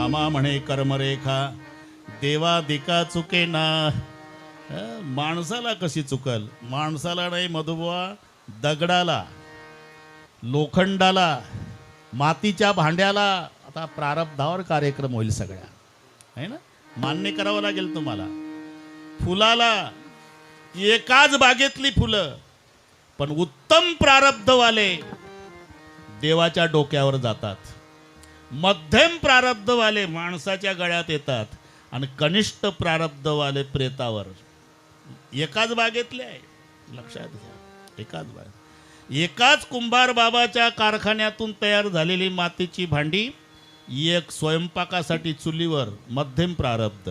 मामा म्हणे कर्मरेखा देवा दिका चुके ना. माणसाला कशी चुकल? माणसाला नाही मधुबुवा, दगडाला, लोखंडाला, मातीच्या भांड्याला. आता प्रारब्धावर कार्यक्रम होईल सगळ्या, आहे ना, मान्य करावं लागेल तुम्हाला. फुलाला, एकाच बागेतली फुलं पण उत्तम प्रारब्धवाले देवाच्या डोक्यावर जातात, मध्यम प्रारब्धवाले माणसाच्या गळ्यात येतात आणि कनिष्ठ प्रारब्धवाले प्रेतावर. एकाच बागेतले आहे, लक्षात घ्या. एकाच बाग, एकाच कुंभार बाबाच्या कारखान्यातून तयार झालेली मातीची भांडी, एक स्वयंपाकासाठी चुलीवर मध्यम प्रारब्ध,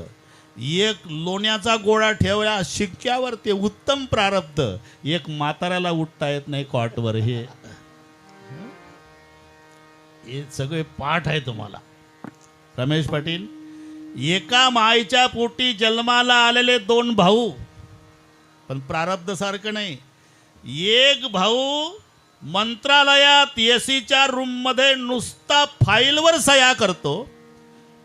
एक लोण्याचा गोळा ठेवला शिक्क्यावर ते उत्तम प्रारब्ध, एक म्हाताऱ्याला उठता येत नाही कॉटवर. हे सगळे पाठ आहे तुम्हाला. रमेश पाटील, एका माईच्या पोटी जन्माला आलेले दोन भाऊ, पण प्रारब्ध सारखं नाही. एक भाऊ मंत्रालयात एसीच्या रूममध्ये नुसता फाईलवर सह्या करतो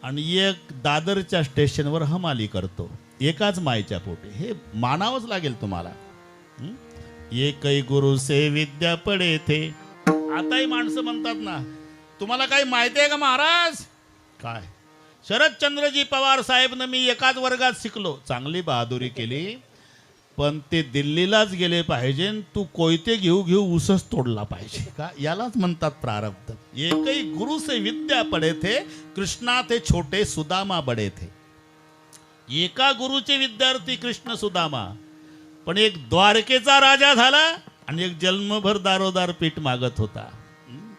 आणि एक दादरच्या स्टेशनवर हमाली करतो, एकाच माईच्या पोटी. हे मानावंच लागेल तुम्हाला. एकही गुरु से विद्या पडे थे. आताही माणसं म्हणतात ना, तुम्हाला काही माहिती आहे का महाराज? काय शरदचंद्रजी पवार साहेबनं मी एकाच वर्गात शिकलो. चांगली बहादुरी केली, पण ते दिल्लीलाच गेले पाहिजे. तू कोयते घेऊ घेऊ उसच तोडला पाहिजे का? यालाच म्हणतात प्रारब्ध. एकही गुरु से विद्या पडे थे, कृष्णा ते छोटे सुदामा बडे थे. एका गुरुचे विद्यार्थी कृष्ण सुदामा, पण एक द्वारकेचा राजा झाला आणि एक जन्मभर दारोदार पीठ मागत होता.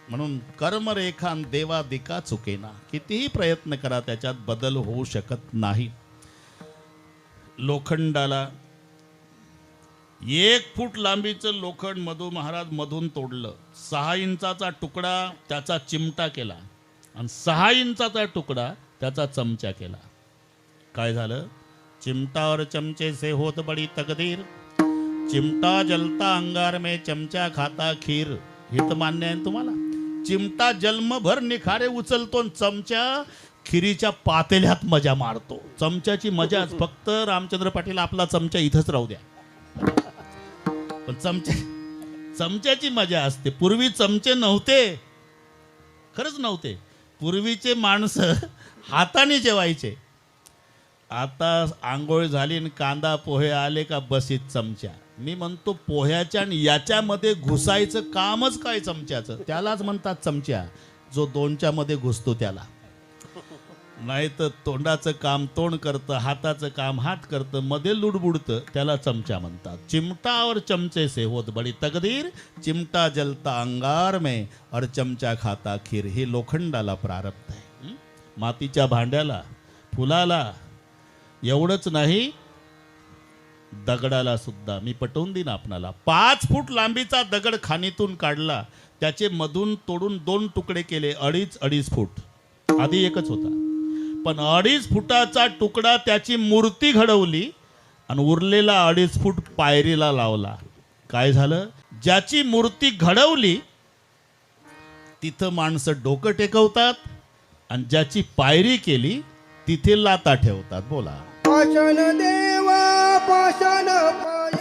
म्हणून कर्मरेखा देवा दिका चुकेना. कितीही प्रयत्न करा त्याच्यात बदल होऊ शकत नाही. लोखंडाला 1 फूट लांबीचं लोखंड मधु महाराज मधून तोडलं. 6 इंचाचा तुकडा त्याचा चिमटा केला आणि 6 इंचाचा तुकडा त्याचा चमचा केला. काय झालं? चिमटा और चमचे से होत बड़ी तकदीर, चिमटा जलता अंगार में चमचा खाता खीर. हे तर मान्य आहे तुम्हाला? चिमटा जन्मभर निखारे उचलतो, चमचा खिरीच्या पातेल्यात मजा मारतो. चमच्याची मजाच फक्त. रामचंद्र पाटील, आपला चमचा इथंच राहू द्या. पण चमच्याची मजा असते. पूर्वी चमचे नव्हते, खरंच नव्हते. पूर्वीचे माणसं हाताने जेवायचे. आता आंघोळ झाली आणि कांदा पोहे आले का बसीत चमचा. मी म्हणतो पोह्याच्या आणि याच्यामध्ये घुसायचं कामच काय चमच्याचं? त्यालाच म्हणतात चमचा. जो दोनच्या मध्ये घुसतो त्याला. नाही तर तोंडाचं काम तोंड करतं, हाताचं काम हात करतं, मध्ये लुडबुडतं, त्याला चमचा म्हणतात. चिमटा और चमचे से होत बडी तकदीर, चिमटा जलता अंगार में और चमचा खाता खीर. हे लोखंडाला प्रारब्ध आहे. मातीच्या भांड्याला, फुलाला, एवढंच नाही दगडाला सुद्धा. मी पटवून देईन आपणाला. 5 फूट लांबीचा दगड खाणीतून काढला, त्याचे मधून तोडून 2 तुकडे केले. 2.5 फूट. आधी एकच होता, पण 2.5 फुटाचा तुकडा त्याची मूर्ती घडवली आणि उरलेला 2.5 फूट पायरीला लावला. काय झालं? ज्याची मूर्ती घडवली तिथं माणसं डोकं टेकवतात आणि ज्याची पायरी केली तिथे लाता ठेवतात. बोला. पाषाण देवा पाषाण पाय,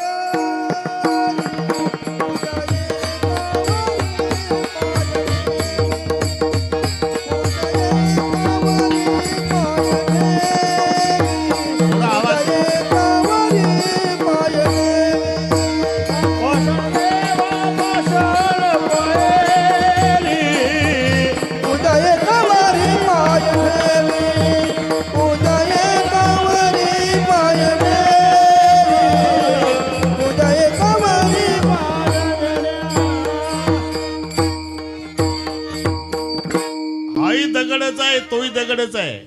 दगडच आहे, तोही दगडच आहे.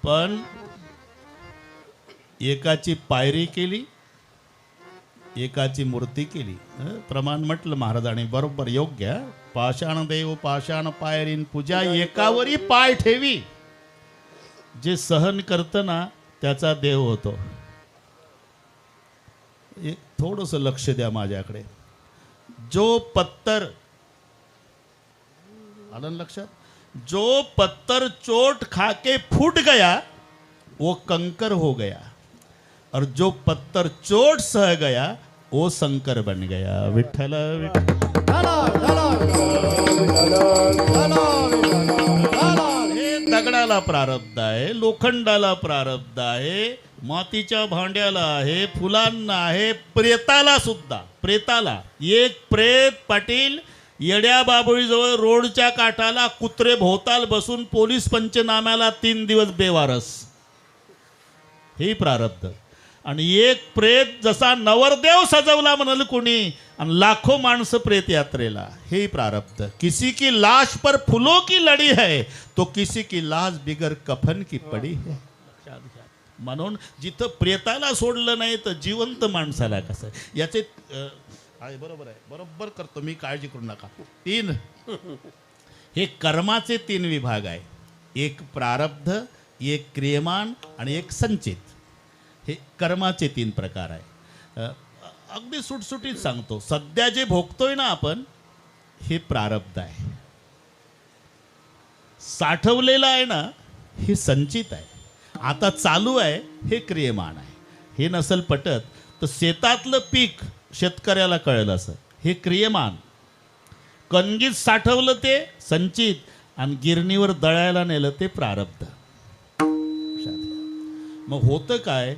पण एकाची पायरी केली, एकाची मूर्ती केली. प्रमाण म्हटलं महाराजांनी, बरोबर, योग्य. पाषाण देव पाषाण पायरीन पूजा, एकावरी पाय ठेवी. जे सहन करतं ना त्याचा देव होतो. थोडंसं लक्ष द्या माझ्याकडे. जो पत्तर, आलं लक्षात? जो पत्थर चोट खाके फूट गया वो कंकर हो गया, और जो पत्थर चोट सह गया वो शंकर बन गया. विठ्ठल विठ्ठल. हे दगडाला प्रारब्ध आहे, लोखंडाला प्रारब्ध आहे, मातीच्या भांड्याला आहे, फुलांना आहे, प्रेताला सुद्धा. प्रेताला एक प्रेत पाटील येड्या बाबळीजवळ रोडच्या काठाला कुत्रे भोवताल बसून पोलीस पंचनाम्याला 3 दिवस बेवारस. हे प्रारब्ध. आणि एक प्रेत जसा नवरदेव सजवला म्हणाल कोणी, आणि लाखो माणसं प्रेत यात्रेला. हे प्रारब्ध. किसी की लाश पर फुलों की लड़ी है, तो किसी की लाश बिगर कफन की पडी है. म्हणून जिथं प्रेताला सोडलं नाही तर जिवंत माणसाला कसं. याचे आहे, बरोबर आहे, बरोबर करतो मी, काळजी करू नका. 3 हे कर्माचे 3 विभाग आहे. एक प्रारब्ध, एक क्रियमान आणि एक संचित. हे कर्माचे 3 प्रकार आहे. अगदी सुटसुटीत सांगतो. सध्या जे भोगतोय ना आपण, हे प्रारब्ध आहे. साठवलेलं आहे ना, हे संचित आहे. आता चालू आहे, हे क्रियमान आहे. हे नसल पटत तर शेतातलं पीक शेतकऱ्याला कळेल असं, हे क्रियमान. कणगीत साठवलं ते संचित, आणि गिरणीवर दळायला नेलं ते प्रारब्ध. मग होतं काय,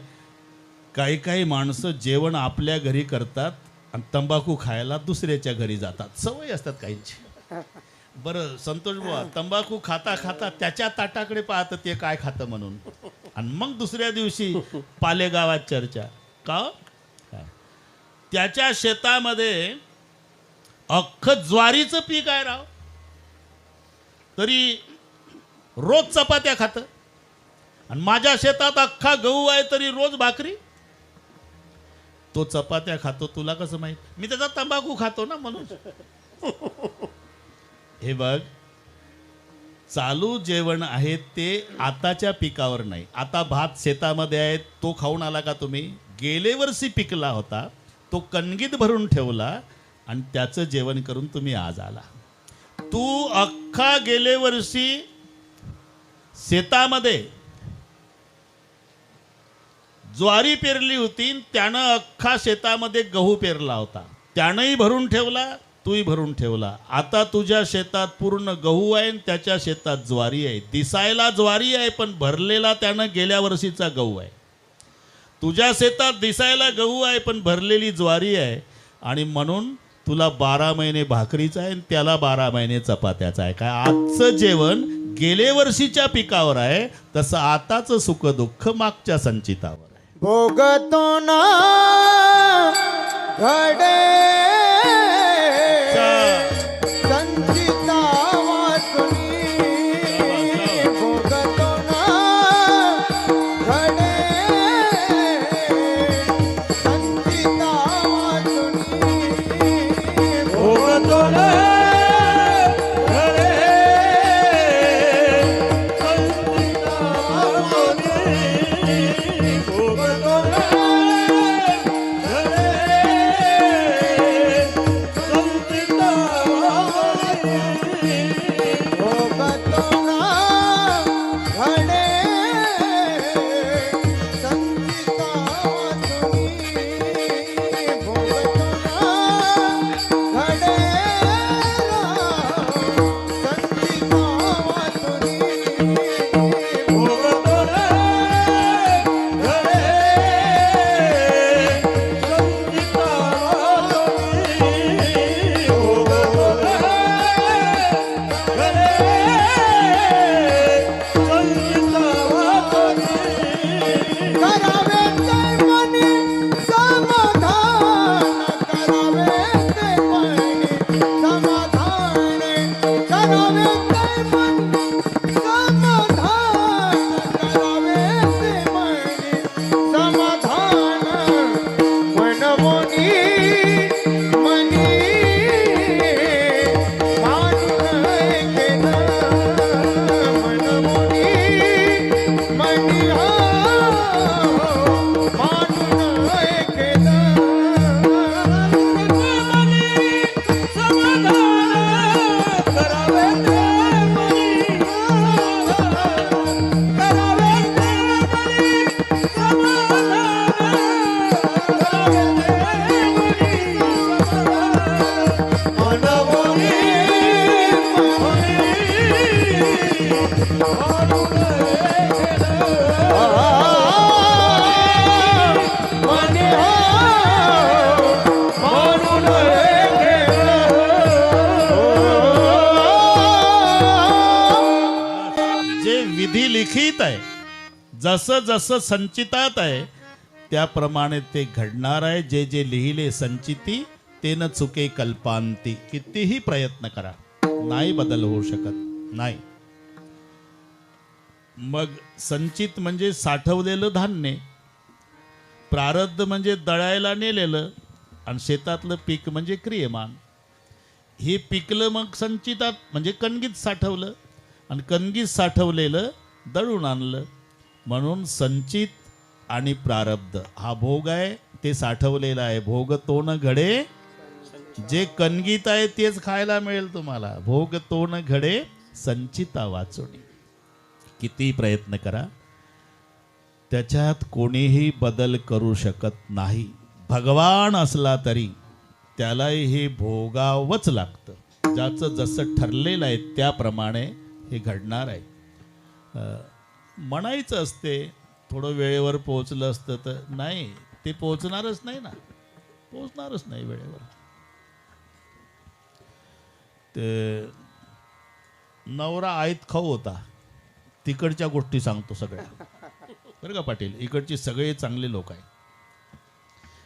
काही काही माणसं जेवण आपल्या घरी करतात आणि तंबाखू खायला दुसऱ्याच्या घरी जातात. सवय असतात काहींची. बरं संतोष बुवा, तंबाखू खाता खाता त्याच्या ताटाकडे पाहतं ते काय खातं म्हणून, आणि मग दुसऱ्या दिवशी पालेगावात चर्चा. का त्याच्या शेतामध्ये अख्खं ज्वारीचं पीक आहे राव, तरी रोज चपात्या खातं, आणि माझ्या शेतात अख्खा गहू आहे तरी रोज भाकरी. तो चपात्या खातो, तुला कसं माहित? मी त्याचा तंबाखू खातो ना म्हणून. हे बघ, चालू जेवण आहे ते आताच्या पिकावर नाही. आता भात शेतामध्ये आहे, तो खाऊन आला का तुम्ही? गेले वर्षी पिकला होता, तो कणगीत भरून ठेवला आणि त्याचं जेवण करून तुम्ही आज आला. तू अख्खा गेले वर्षी शेतामध्ये ज्वारी पेरली होती, त्यानं अख्खा शेतामध्ये गहू पेरला होता, त्यानंही भरून ठेवला, तूही भरून ठेवला. आता तुझ्या शेतात पूर्ण गहू आहे, त्याच्या शेतात ज्वारी आहे. दिसायला ज्वारी आहे पण भरलेला त्यानं गेल्या वर्षीचा गहू आहे. तुझ्या शेतात दिसायला गहू आहे पण भरलेली ज्वारी आहे, आणि म्हणून तुला 12 महिने भाकरीचा आहे, त्याला 12 महिने चपात्याचा आहे. काय आजचं जेवण गेले वर्षीच्या पिकावर आहे, तसं आताचं सुख दुःख मागच्या संचितावर आहे. भोगतो ना घडे संचिता वासुनी, भोगतो ना घडे संचिता वासुनी, भोगतो ना घडे संचिता वासुनी, भोगतो ना मनी हो म्हणून जे विधी लिखित आहे, जसं जसं संचितात आहे त्याप्रमाणे ते घडणार आहे. जे जे लिहिले संचिती ते न चुके कल्पांती. कितीही प्रयत्न करा नाही बदल होऊ शकत नाही. मग संचित म्हणजे साठवलेलं धान्य, प्रारब्ध म्हणजे दळायला नेलेलं, आणि शेतातलं पीक म्हणजे क्रियमान. हे पिकलं मग संचितात म्हणजे कणगीत साठवलं, आणि कणगीत साठवलेलं दळून आणलं. म्हणून संचित आणि प्रारब्ध हा भोग आहे, ते साठवलेलं आहे. भोग तो न घडे, जे कणगीत आहे तेच खायला मिळेल तुम्हाला. भोग तो न घडे संचिता वाचुनी. किती प्रयत्न करा त्याच्यात कोणीही बदल करू शकत नाही. भगवान असला तरी त्यालाही हे भोगावंच लागतं. ज्याचं जसं ठरलेलं आहे त्याप्रमाणे हे घडणार आहे. म्हणायचं असते थोडं वेळेवर पोहोचलं असतं तर, नाही, ते पोहोचणारच नाही ना, पोहोचणारच नाही वेळेवर. ते नवरा आयत खाऊ होता, तिकडच्या गोष्टी सांगतो सगळ्या, बरं का पाटील. इकडचे सगळे चांगले लोक आहे.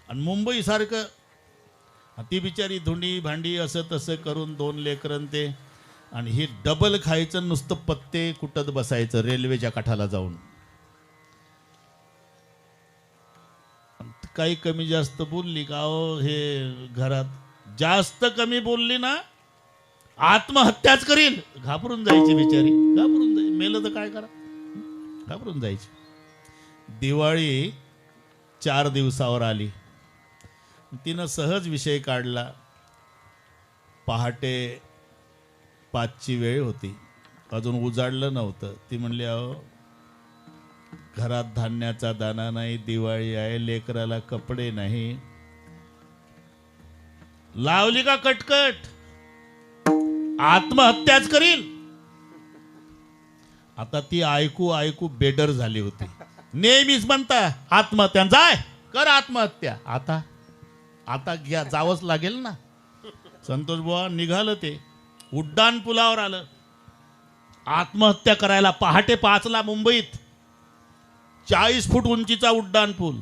आणि मुंबईसारखं ती बिचारी धुंडी भांडी असं तसं करून 2 लेकरं ते, आणि हे डबल खायचं, नुसतं पत्ते कुटत बसायचं रेल्वेच्या काठाला जाऊन. काही कमी जास्त बोलली का हो, हे घरात जास्त कमी बोलली ना आत्महत्याच करील. घाबरून जायची बिचारी, घाबरून जायची. मेलं तर काय करा, घाबरून जायची. दिवाळी 4 दिवसावर आली. तिनं सहज विषय काढला. पहाटे 5ची वेळ होती, अजून उजाडलं नव्हतं. ती म्हणली, अहो घरात धान्याचा दाना नाही, दिवाळी आहे, लेकराला कपडे नाही. लावली का कटकट, आत्महत्याच करील. आता ती ऐकू ऐकू बेडर झाली होती. नेहमीच म्हणता आत्महत्या, जाय कर आत्महत्या. आता आता घ्या, जावंच लागेल ना. संतोष बुवा निघालं, ते उड्डाण पुलावर आलं. आत्महत्या करायला पहाटे 5ला मुंबईत 40 फूट उंचीचा उड्डाण पूल.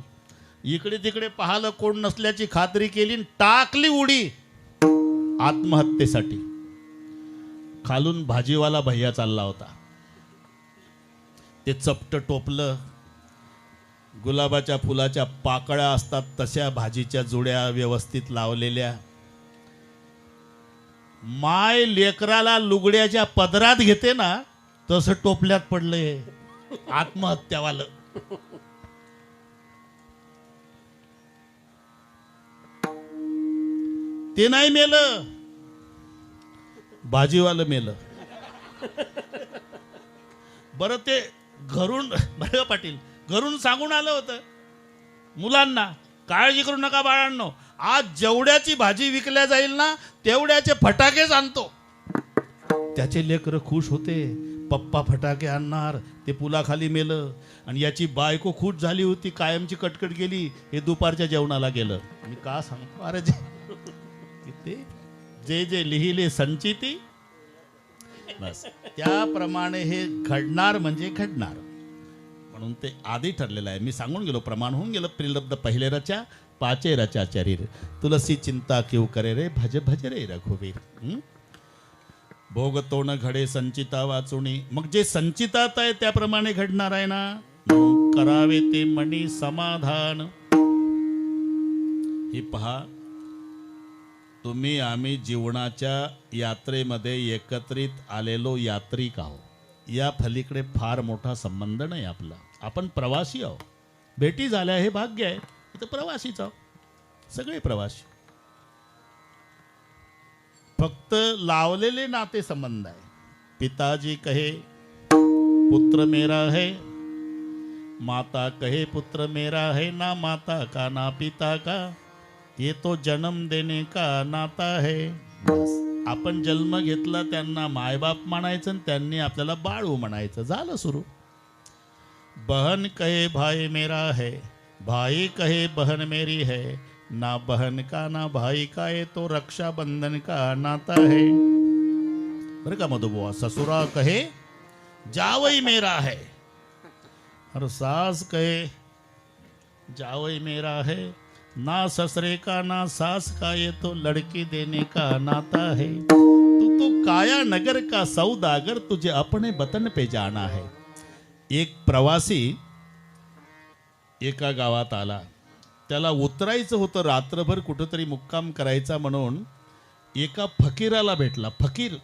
इकडे तिकडे पाहिलं, कोण नसल्याची खात्री केली, टाकली उडी आत्महत्येसाठी. खालून भाजीवाला भैया चालला होता. ते चपट टोपलं, गुलाबाच्या फुलाच्या पाकळ्या असतात तशा भाजीच्या जुड्या व्यवस्थित लावलेल्या. माय लेकराला लुगड्याच्या पदरात घेते ना तसं टोपल्यात पडलंय आत्महत्यावालं. ते नाही मेलं, भाजीवालं मेलं. बरं ते घरून, बरं पाटील, घरून सांगून आलं होतं मुलांना, काळजी करू नका बाळांनो, आज जेवढ्याची भाजी विकल्या जाईल ना तेवढ्याचे फटाकेच आणतो. त्याचे लेकरं खुश होते, पप्पा फटाके आणणार. ते पुलाखाली मेलं. आणि याची बायको खुश झाली होती, कायमची कटकट गेली. हे दुपारच्या जेवणाला गेलं. मी का सांगतो, अरे जे जे लिहिले संचिती, बस त्याप्रमाणे हे घडणार म्हणजे घडणार. म्हणून ते आधी ठरलेलं आहे. मी सांगून गेलो, प्रमाण होऊन गेलं. प्रिलब्ध पहिले रचा, पाचे रचा चरीर, तुलसी चिंता क्यों करे रे, भज भज रे रघुवीर. भोग तो न घडे संचिता वाचुनी. मग जे संचितात आहे त्याप्रमाणे घडणार आहे ना. म्हणून करावे ते मनी समाधान. हे पहा, तुम्ही आम्ही जीवनाच्या यात्रेमध्ये एकत्रित आलेलो यात्रिक आहो. या फलीकडे फार मोठा संबंध नाही आपला. आपण प्रवासी आहो. भेटी झाल्या हे भाग्य आहे. इथं प्रवासीच आहो, सगळे प्रवासी. फक्त लावलेले नाते संबंध आहे. पिताजी कहे पुत्र मेरा है, माता कहे पुत्र मेरा है, ना माता का ना पिता का, ये तो जन्म देने का नाता है. बस आपण जन्म घेतला त्यांना मायबाप म्हणायचं आणि त्यांनी आपल्याला बाळू म्हणायचं. झालं सुरू. बहन कहे भाई मेरा है, भाई कहे बहन मेरी है, ना बहन का ना भाई का ये तो रक्षाबंधन का नाता है. बरं का मधुबुआ. ससुरा कहे जावई मेरा है, और सास कहे जावई मेरा है, ना ससरे का ना सास का ये तो लड़की देने का नाता है. तू काया नगर का सौदागर, तुझे अपने वतन पे जाना है. एक प्रवासी एका गावात आला. त्याला उतरायचं होतं, रात्रभर कुठंतरी मुक्काम करायचा म्हणून एका फकीराला भेटला. फकीर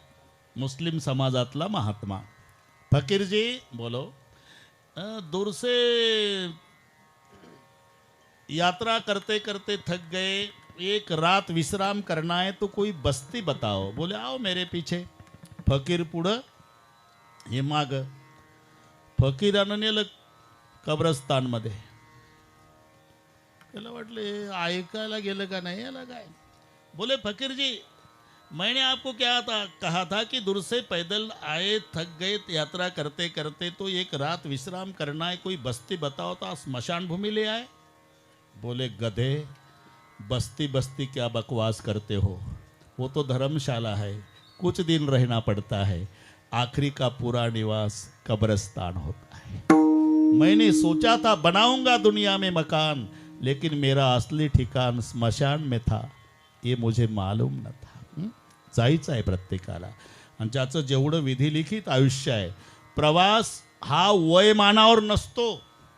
मुस्लिम समाजातला महात्मा. फकीर जी बोलो, दूर से यात्रा करते करते थक गए, एक रात विश्राम करना है तो कोई बस्ती बताओ. बोले आओ मेरे पीछे. फकीर पुढं, हे माग. फकीरानं नेलं कब्रस्तानमध्ये. त्याला वाटले ऐकायला गेलं का नाही याला काय. बोले फकीर जी, मैंने आपको क्या कहा था कि दूर से पैदल आए, थक गए यात्रा करते करते, तो एक रात विश्राम करना है, कोई बस्ती बताओ. तो स्मशान भूमि ले आए. बोले गधे, बस्ती बस्ती क्या बकवास करते हो, वो तो धर्मशाला है, कुछ दिन रहना पड़ता है, आखिरी का पूरा निवास कब्रिस्तान होता है. मैंने सोचा था बनाऊंगा दुनिया में मकान, लेकिन मेरा असली ठिकाण स्मशान में था, ये मुझे मालूम न था. जायचं आहे प्रत्येकाला, आणि ज्याचं जेवढं विधिलिखित आयुष्य आहे. प्रवास हा वयमानावर नसतो.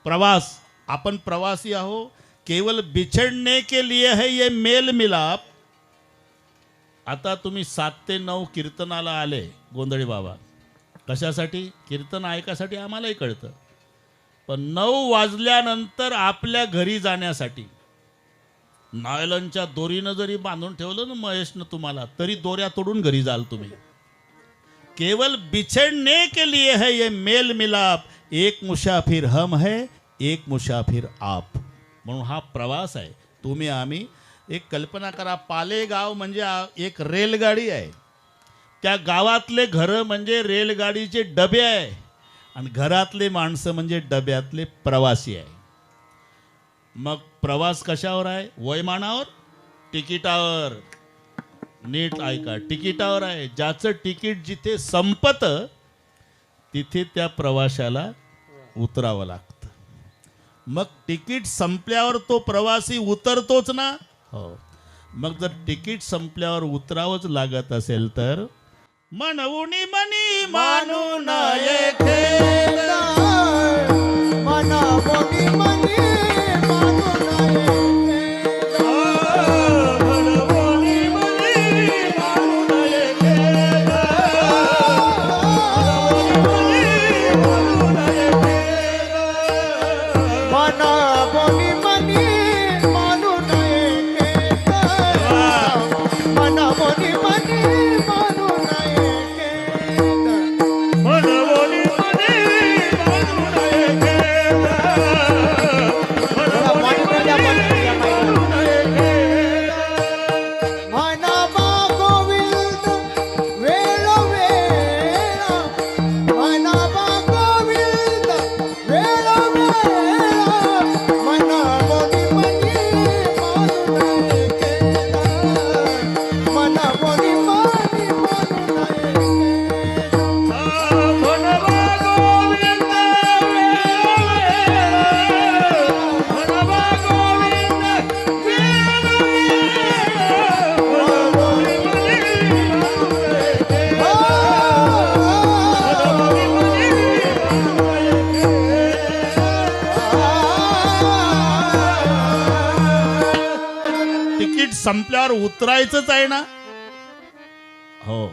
प्रवास, आपण प्रवासी आहो, केवळ बिछड़ने के लिए है ये मेल मिलाप. आता तुम्ही 7 ते 9 कीर्तनाला आले गोंधळी बाबा. कशासाठी? कीर्तन ऐकासाठी आम्हालाही कळतं, पण 9 वाजल्यानंतर आपल्या घरी जाण्यासाठी. नायलनच्या दोरीनं जरी बांधून ठेवलं ना महेशनं तुम्हाला, तरी दोऱ्या तोडून घरी जाल तुम्ही. केवल बिछड़ने के लिए है ये मेल मिलाप, एक मुसाफिर हम है, एक मुसाफिर आप. म्हणून हा प्रवास आहे. तुम्ही आम्ही. एक कल्पना करा, पालेगाव म्हणजे एक रेलगाडी आहे. त्या गावातले घरं म्हणजे रेलगाडीचे डबे आहे, आणि घरातले माणसं म्हणजे डब्यातले प्रवासी आहे. मग प्रवास कशावर आहे? वयमानावर, तिकिटावर. नीट ऐका, तिकिटावर आहे. ज्याचं तिकीट जिथे संपतं तिथे त्या प्रवाशाला उतरावं लागतं. मग तिकीट संपल्यावर तो प्रवासी उतरतोच ना. हो. मग जर तिकीट संपल्यावर उतरावंच लागत असेल तर मनवुनी मनी मानू नये खेळ. मना मोनी मनी मानू नये खेळ. मनवुनी मनी मानू नये खेळ. मना मोनी मनी मानू नये खेळ. मना मोनी मनी मानू नये खेळ. मनवुनी मनी मानू नये खेळ. मनाबा गोविंद वेळोवेळा. मनाबा गोविंद वेळोवेळा. मना मोनी मनी मानू नये खेळ. मना मोनी मनी मानू नये खेळ. तिकीट संपल्यावर उतरायचंच आहे ना. हो.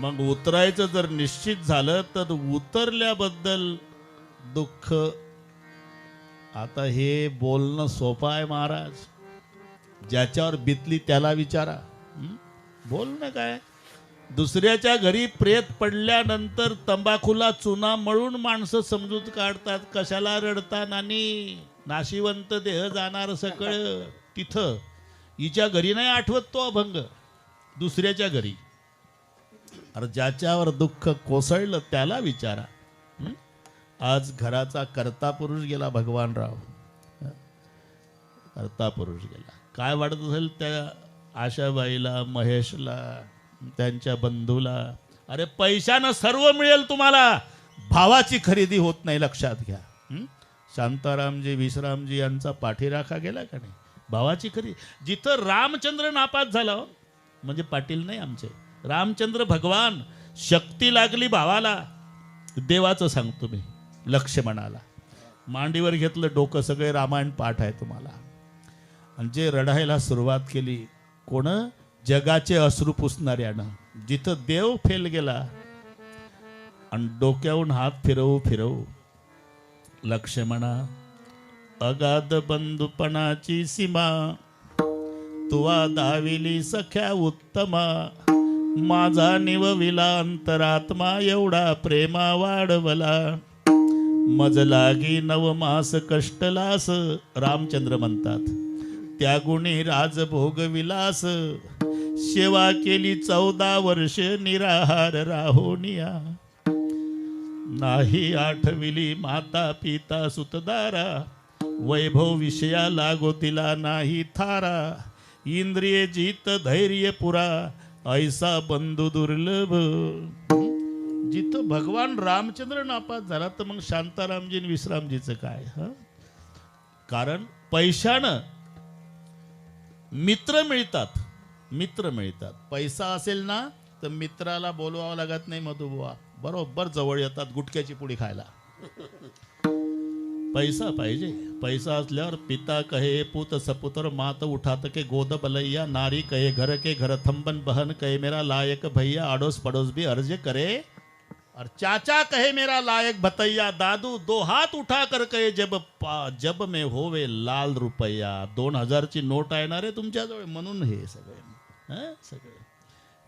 मग उतरायचं जर निश्चित झालं तर उतरल्याबद्दल दुःख. आता हे बोलणं सोपं आहे महाराज, ज्याच्यावर बितली त्याला विचारा. बोलणं काय. दुसऱ्याच्या घरी प्रेत पडल्यानंतर तंबाखूला चुना मळून माणसं समजूत काढतात. कशाला रडता नानी, नाशिवंत देह जाणार सकळ. तिथं हिच्या घरी नाही आठवत तो अभंग, दुसऱ्याच्या घरी. अरे ज्याच्यावर दुःख कोसळलं त्याला विचारा. हं? आज घराचा कर्ता पुरुष गेला भगवान राव. कर्ता पुरुष गेला. काय वाटत असेल त्या आशाबाईला, महेशला, त्यांच्या बंधूला. अरे पैशानं सर्व मिळेल तुम्हाला, भावाची खरेदी होत नाही, लक्षात घ्या. शांतारामजी, विश्रामजी यांचा पाठीराखा गेला का नाही? भावाची खरेदी. जिथं रामचंद्र नापास झाला हो, म्हणजे पाटील नाही आमचे, रामचंद्र भगवान, शक्ती लागली भावाला, देवाचं सांगतो मी, लक्ष्मणाला मांडीवर घेतलं, डोकं, सगळे रामायण पाठ आहे तुम्हाला. आणि जे रडायला सुरुवात केली, कोण? जगाचे अश्रू पुसणाऱ्यानं. जिथं देव फेल गेला आणि डोक्याहून हात फिरवू लक्ष्मणा, अगाध बंधुपणाची सीमा तुवा दाविली सख्या उत्तमा, माझा निवविला अंतरात्मा एवढा प्रेमा वाढवला, मज लागी नवमास कष्टलास. रामचंद्र म्हणतात, त्या गुणी राजभोग विलास, सेवा केली 14 वर्ष निराहार राहोनिया, नाही आठविली माता पिता सुतदारा, वैभव विषया लागो तिला नाही थारा, इंद्रिय जीत धैर्य पुरा, ऐसा बंधू दुर्लभ. जिथं भगवान रामचंद्र नापास झाला तर मग शांतारामजी आणि विश्रामजीचं काय? कारण पैशानं मित्र मिळतात. पैसा असेल ना तर मित्राला बोलवावं लागत नाही. मधुबुवा बरोबर जवळ येतात गुटख्याची पुडी खायला. पैसा पाहिजे. पैसा असल्यावर पिता कहे पुत सपुत्र, मात उठात के गोद बलैया, नारी कहे घर के घर थंबन बहन, कहे मेरा लायक भैया, अड़ोस पड़ोस भी अर्ज करे, और चाचा कहे मेरा लायक भतैया, दादू 2 हात उठा कर कहे जब में होवे लाल रुपया. 2000ची नोट आहे ना रे तुमच्याजवळ, म्हणून हे सगळे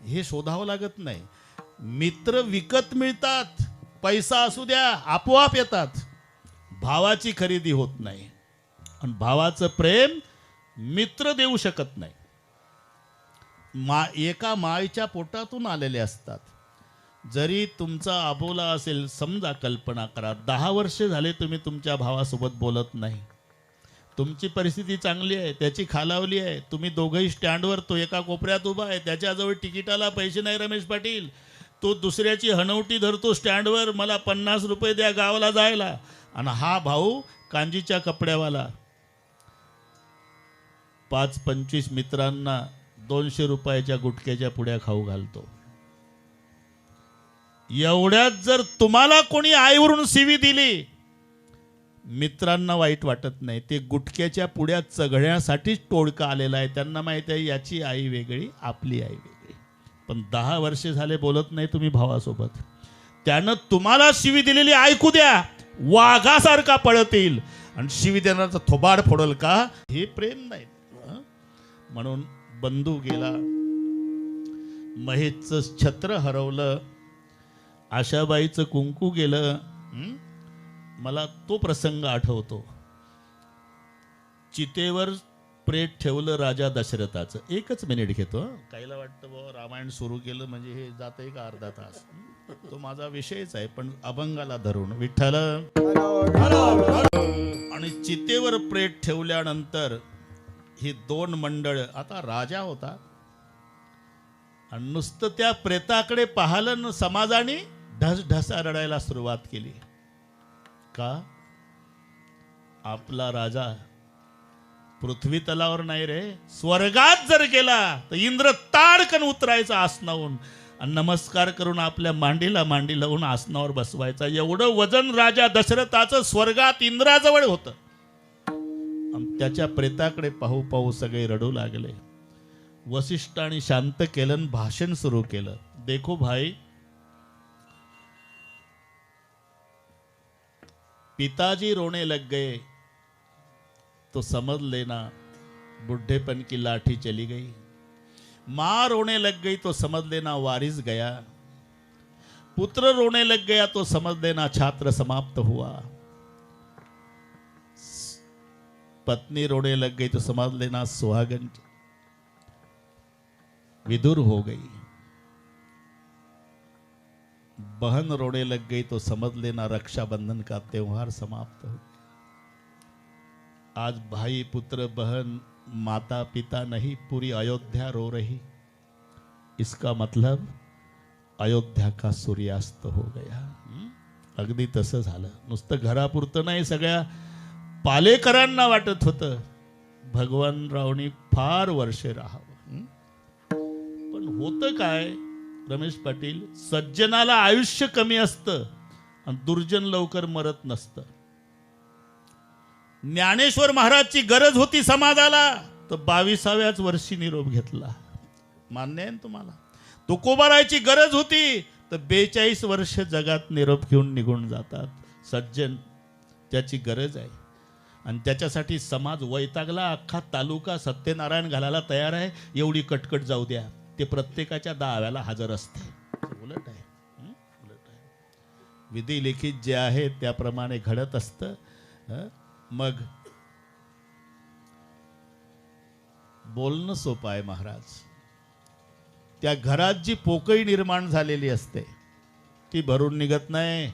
हे शोधावं लागत नाही. मित्र विकत मिळतात, पैसा असू द्या आपोआप येतात. भावाची खरेदी होत नाही, आणि भावाचं प्रेम मित्र देऊ शकत नाही. एका माईच्या पोटातून आलेले असतात. जरी तुमचा अबोला असेल, समजा कल्पना करा 10 वर्ष झाले तुम्ही तुमच्या भावासोबत बोलत नाही. तुमची परिस्थिती चांगली आहे, त्याची खालावली आहे, तुम्ही दोघंही स्टँडवर, तो एका कोपऱ्यात उभा आहे, त्याच्याजवळ तिकिटाला पैसे नाही रमेश पाटील, तो दुसऱ्याची हनवटी धरतो स्टँडवर, मला 50 रुपये द्या गावाला जायला, आणि हा भाऊ कांजीच्या कपड्यावाला 5-25 मित्रांना 200 रुपयाच्या गुटख्याच्या पुड्या खाऊ घालतो. एवढ्यात जर तुम्हाला कोणी आईवरून शिवी दिली, मित्रांना वाईट वाटत नाही. ते गुटख्याच्या पुड्या चघळण्यासाठीच टोळका आलेला आहे. त्यांना माहिती आहे याची आई वेगळी, आपली आई वेगळी. पण 10 वर्ष झाले बोलत नाही तुम्ही भावासोबत. त्यानं तुम्हाला शिवी दिलेली ऐकू द्या, वाघासारखा पळतील आणि शिवी देणारा थोबाड फोडल का? हे प्रेम नाही. म्हणून बंधू गेला, महेशचं छत्र हरवलं, आशाबाईचं कुंकू गेलं. मला तो प्रसंग आठवतो. चितेवर प्रेत ठेवलं राजा दशरथाचं. 1च मिनिट घेतो. काहीला वाटतं बाबा रामायण सुरू केलं म्हणजे हे जातंय का अर्धा तास. तो माझा विषयच आहे, पण अभंगाला धरून विठ्ठल. आणि चितेवर प्रेत ठेवल्यानंतर ही 2 मंडळ, आता राजा होता आणि नुसतं त्या प्रेताकडे पाहिलं न समाजाने ढसढसा रडायला सुरुवात केली. का? आपला राजा पृथ्वी तलावर नाही रे, स्वर्गात जर गेला तर इंद्र ताडकन उतरायचा आसनावून आणि नमस्कार करून आपल्या मांडीला मांडी लावून आसनावर बसवायचा. एवढं वजन राजा दशरथाचं स्वर्गात इंद्राजवळ होतं. आणि त्याच्या प्रेताकडे पाहू पाहू सगळे रडू लागले. वसिष्ठांनी शांत केलं, भाषण सुरू केलं. देखो भाई, पिताजी रोने लग गए तो समझ लेना बुढ़ेपन की लाठी चली गई, माँ रोने लग गई तो समझ लेना वारिस गया, पुत्र रोने लग गया तो समझ लेना छात्र समाप्त हुआ, पत्नी रोने लग गई तो समझ लेना सुहागन विदुर हो गई. बहन रोने लग गई तो समझ लेना रक्षाबंधन का त्योहार समाप्त हो। आज भाई पुत्र बहन माता पिता नहीं, पूरी अयोध्या रो रही। इसका मतलब अयोध्या का सूर्यास्त हो गया। अगदी तसं झालं। नुसतं घरापुरतं नाही, सगळ्या पालेकरांना वाटत होतं भगवानरावनी फार वर्षे राहावं। पण होतं काय रमेश पाटील, सज्जनाला आयुष्य कमी असतं आणि दुर्जन लवकर मरत नसतं। ज्ञानेश्वर महाराजची गरज होती समाजाला, तर 22व्याच वर्षी निरोप घेतला। मान्य आहे ना तुम्हाला? तुकोबारायची गरज होती, तर 42 वर्ष जगात निरोप घेऊन निघून जातात। सज्जन त्याची गरज आहे आणि त्याच्यासाठी समाज वैतागला। अख्खा तालुका सत्यनारायण घालायला तयार आहे। एवढी कटकट जाऊ द्या, ते प्रत्येकाच्या दाव्याला हजर असते। उलट आहे, उलट आहे। विधी लिखित जे आहे त्याप्रमाणे घडत असतं। मग बोलणं सोपं आहे महाराज। त्या घरात जी पोकळी निर्माण झालेली असते ती भरून निघत नाही।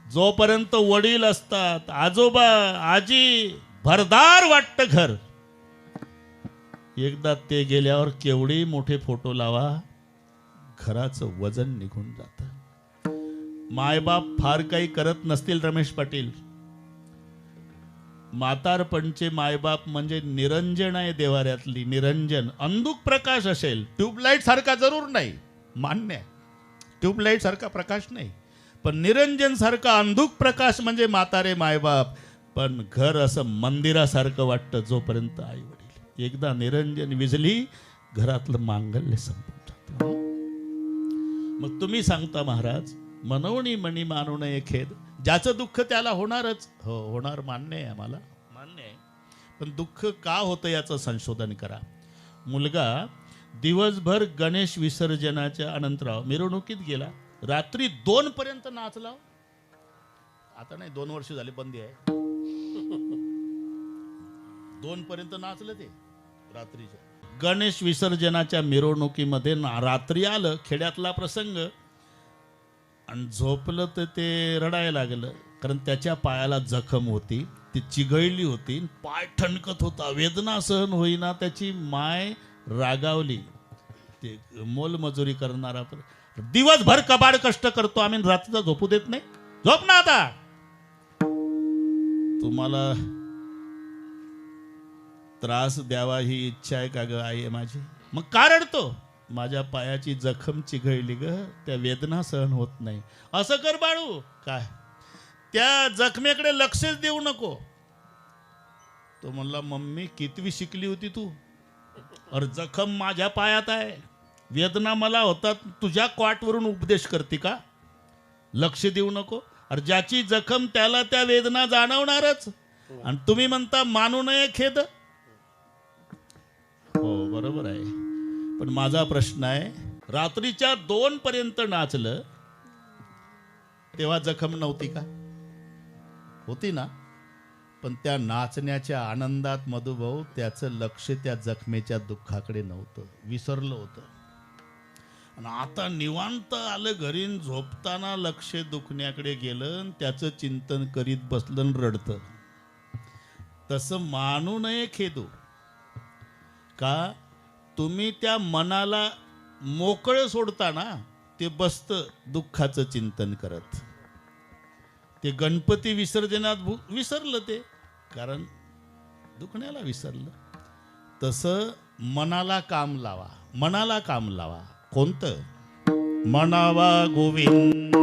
जोपर्यंत वडील असतात, आजोबा आजी, भरदार वाटतं घर। एकदा ते गेल्यावर केवढे मोठे फोटो लावा, घराचं वजन निघून जातं। मायबाप फार काही करत नसतील रमेश पाटील, म्हातारपणचे मायबाप म्हणजे निरंजन आहे देवाऱ्यातली, निरंजन। अंधुक प्रकाश असेल, ट्यूबलाईट सारखा जरूर नाही, मान्य आहे, ट्यूबलाईट सारखा प्रकाश नाही, पण निरंजन सारखा अंधुक प्रकाश म्हणजे म्हातारे मायबाप। पण घर असं मंदिरासारखं वाटतं जोपर्यंत आई वडील। एकदा निरंजन विजली, घरातलं मांगल्य संपून जातं। मग तुम्ही सांगता महाराज, मनवणी मणी मानू नये खेद। ज्याचं दुःख त्याला होणारच, हो होणार, मान्य आहे, आम्हाला मान्य आहे। पण दुःख का होतं याचं संशोधन करा। मुलगा दिवसभर गणेश विसर्जनाच्या अनंतराव मिरवणुकीत गेला, रात्री 2 पर्यंत नाचला। आता नाही, 2 वर्ष झाले बंदी आहे। 2 पर्यंत नाचलं ते रात्रीच्या गणेश विसर्जनाच्या मिरवणुकीमध्ये। रात्री आलं, खेड्यातला प्रसंग, आणि झोपलं तर ते रडायला लागलं, कारण त्याच्या पायाला जखम होती, ती चिघळली होती, पाय ठणकत होता, वेदना सहन होईना। त्याची माय रागावली। ते मोलमजुरी करणारा दिवसभर कबाड कष्ट करतो आम्ही, रात्रीचा झोपू देत नाही, झोप ना आता। तुम्हाला त्रास द्यावा ही इच्छा आहे का ग आई माझी? मग का रडतो? माझ्या पायाची जखम चिघळली ग, त्या वेदना सहन होत नाही। असं कर बाळू, काय त्या जखमेकडे लक्षच देऊ नको। तो म्हणला, मम्मी कितवी शिकली होती तू? अरे जखम माझ्या पायात आहे, वेदना मला होतात, तुझ्या क्वाटवरून उपदेश करते का? लक्ष देऊ नको। अरे ज्याची जखम त्याला त्या वेदना जाणवणारच, आणि तुम्ही म्हणता मानू नये खेद। हो बरोबर आहे, पण माझा प्रश्न आहे, रात्रीच्या 2 पर्यंत नाचलं तेव्हा जखम नव्हती का? होती ना। पण त्या नाचण्याच्या आनंदात मधुभाऊ त्याचं लक्ष त्या जखमेच्या दुःखाकडे नव्हतं, विसरलं होतं। आणि आता निवांत आलं घरी, झोपताना लक्ष दुखण्याकडे गेलं, त्याचं चिंतन करीत बसलं, रडतं। तसं मानू नये खेदू का? तुम्ही त्या मनाला मोकळं सोडताना ते बसतं दुःखाचं चिंतन करत। ते गणपती विसर्जनात विसरलं ते, कारण दुखण्याला विसरलं। तसं मनाला काम लावा, मनाला काम लावा। कोणतं? मनावा गोविंद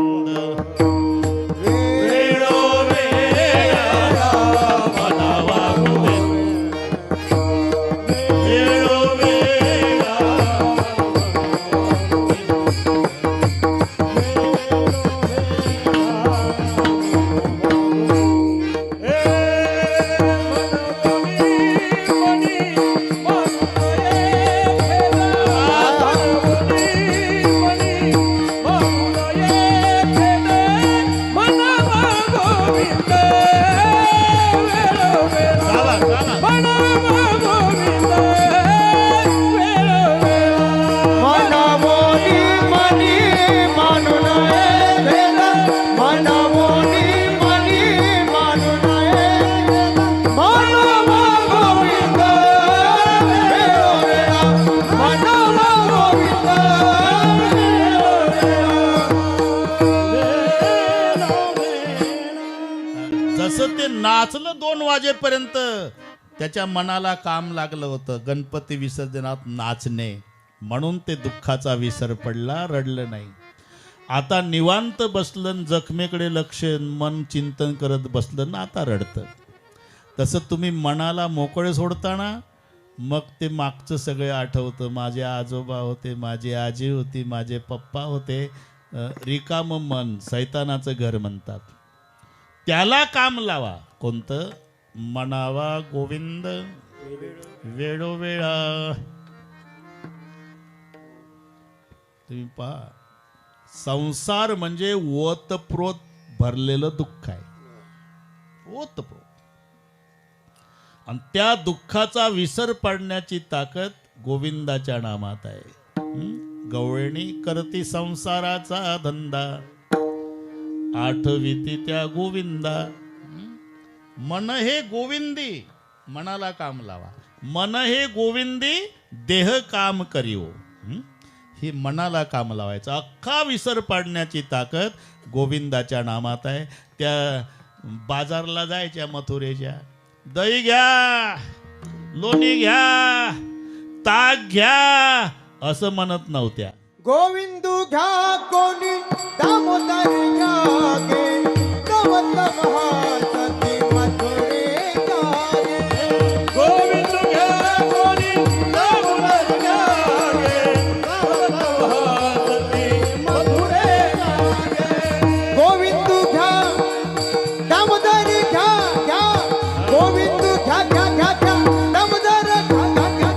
मनमोनी मनी मानू नये जसं ते नाचलं 2 वाजेपर्यंत त्याच्या मनाला काम लागलं होतं गणपती विसर्जनात नाचणे, म्हणून ते दुःखाचा विसर पडला, रडलं नाही. आता निवांत बसलं, जखमेकडे लक्ष मन चिंतन करत बसलं ना, आता रडतं. तसं तुम्ही मनाला मोकळे सोडताना मग ते मागचं सगळे आठवतं. माझे आजोबा होते, माझी आजी होती, माझे पप्पा होते. रिकाम मन सैतानाचं घर म्हणतात. त्याला काम लावा. कोणतं? म्हणावा गोविंद वेळोवेळा. तुम्ही पहा, संसार म्हणजे ओतप्रोत भरलेलं दुःख आहे. ओतप्रोत. आणि त्या दुःखाचा विसर पडण्याची ताकद गोविंदाच्या नामात आहे. गवळणी करती संसाराचा धंदा, आठविती त्या गोविंदा. मन हे गोविंदी, मनाला काम लावा. मन हे गोविंदी, देह काम करीओ. ही मनाला काम लावायचं. अख्खा विसर पाडण्याची ताकद गोविंदाच्या नामात आहे. त्या बाजारला जायच्या मथुरेच्या, दही घ्या, लोणी घ्या, ताक घ्या असं म्हणत नव्हत्या. गोविंदू घ्या कोणी दामोदर घ्या गे, गवत महासती मथुरे जागे. गोविंद घ्या कोणी दामोदर घ्या गे, गवत महासती मथुरे जागे. गोविंदू घ्या दामोदर घ्या घ्या, गोविंदू घ्या घ्या घ्या घ्या, दामोदर घ्या घ्या घ्या घ्या.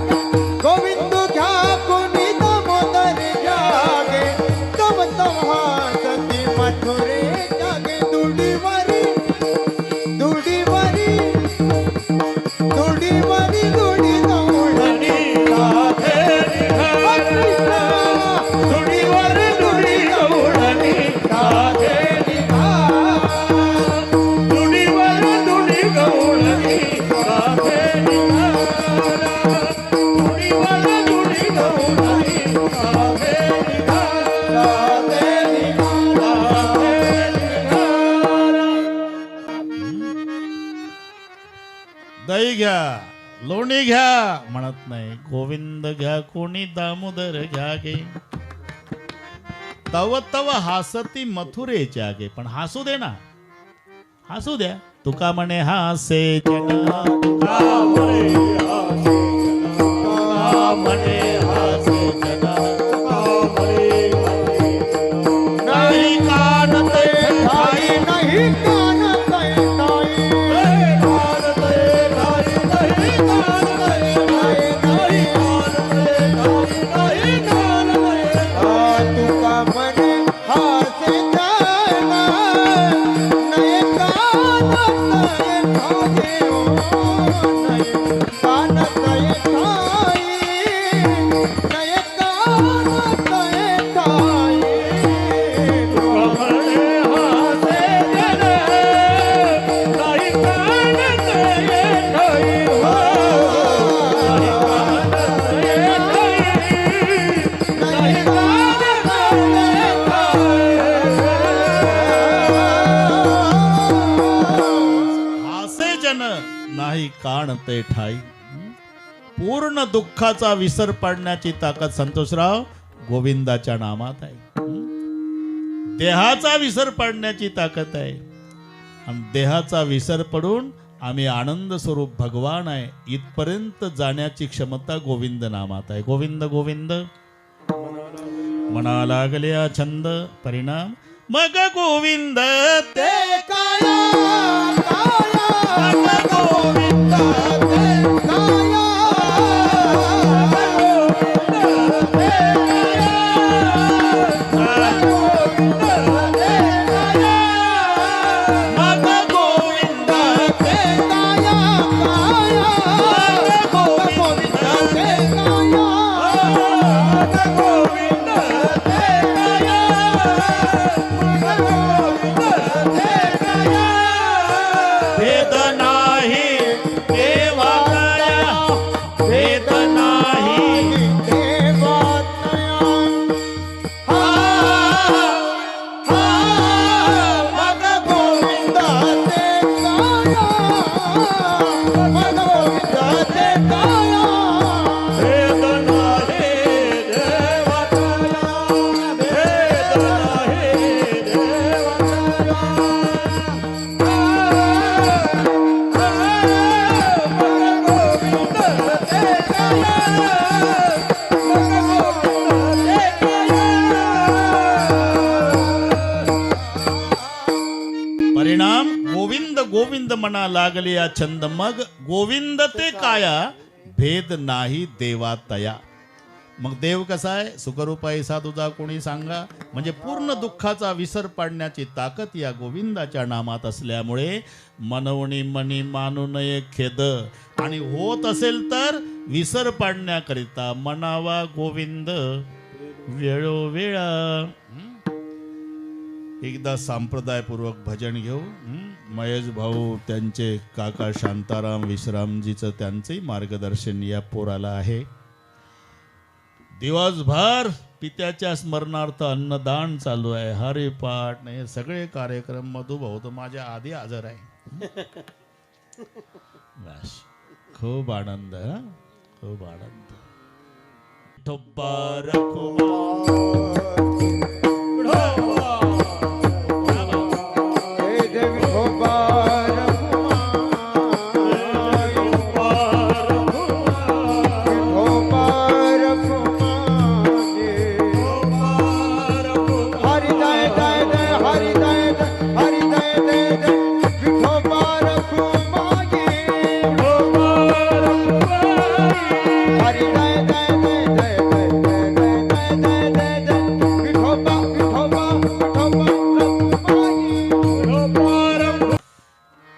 गोविंदू घ्या कोणी दामोदर घ्या गे, गवत महासती मथुरे जागे. दुडीवारी दुडीवारी दुडीवारी दुडी गवळणी राधे निघाला, दुडीवर दुडी गवळणी राधे निघाला, दुडीवर दुडी गवळणी राधे निघाला, दुडीवर दुडी गवळणी राधे निघाला, राधे निघाला, दही घ्या, लोणी घ्या म्हणत नाही. गोविंद घ्या कोणी दामोदर घ्या गे, तव तव हासती मथुरेच्या गे. पण हसू दे ना, हसू द्या. तुका म्हणे हासे जना, तुका म्हणे हासे जना, नाही कानते ठाई, नाही कानत नाही. तुका म्हणे हासे जना, नाही कानत ठाई हो, नाही कानत ठाई, नाही कानत ठाई. हासे जन नाही काणते ठाई. पूर्ण दुःखाचा विसर पाडण्याची ताकद संतोषराव गोविंदाच्या नामात आहे. देहाचा विसर पाडण्याची ताकद आहे. आणि देहाचा विसर पडून आम्ही आनंद स्वरूप भगवान आहे इथपर्यंत जाण्याची क्षमता गोविंद नामात आहे. गोविंद गोविंद म्हणा लागल्या छंद परिणाम मग गोविंद ते ते काया काया, मग गोविंद ते काया, गोविंद ते काया, मग गोविंद ते काया काया, गोविंद ते काया, गोविंद ते काया, गोविंद ते काया. गोविंद गोविंद म्हणा लागले या छंद, मग गोविंद ते काया भेद नाही देवा तया. मग देव कसा आहे? सुखरूपाईसा तुझा कोणी सांगा. म्हणजे पूर्ण दुःखाचा विसर पाडण्याची ताकद या गोविंदाच्या नामात असल्यामुळे मनवणी मनी मानू नये खेद. आणि होत असेल तर विसर पाडण्याकरिता म्हणावा गोविंद वेळोवेळा. एकदा संप्रदायपूर्वक भजन घेऊ. महेश भाऊ त्यांचे काका शांताराम विश्रामजीचं त्यांचंही मार्गदर्शन या पोराला आहे. दिवसभर पित्याच्या स्मरणार्थ अन्नदान चालू आहे, हरिपाठ नाही, सगळे कार्यक्रम. मधुभाऊ तर माझ्या आधी हजर आहे. बस, खूप आनंद, खूप आनंद. ठोब्बा रखुमा.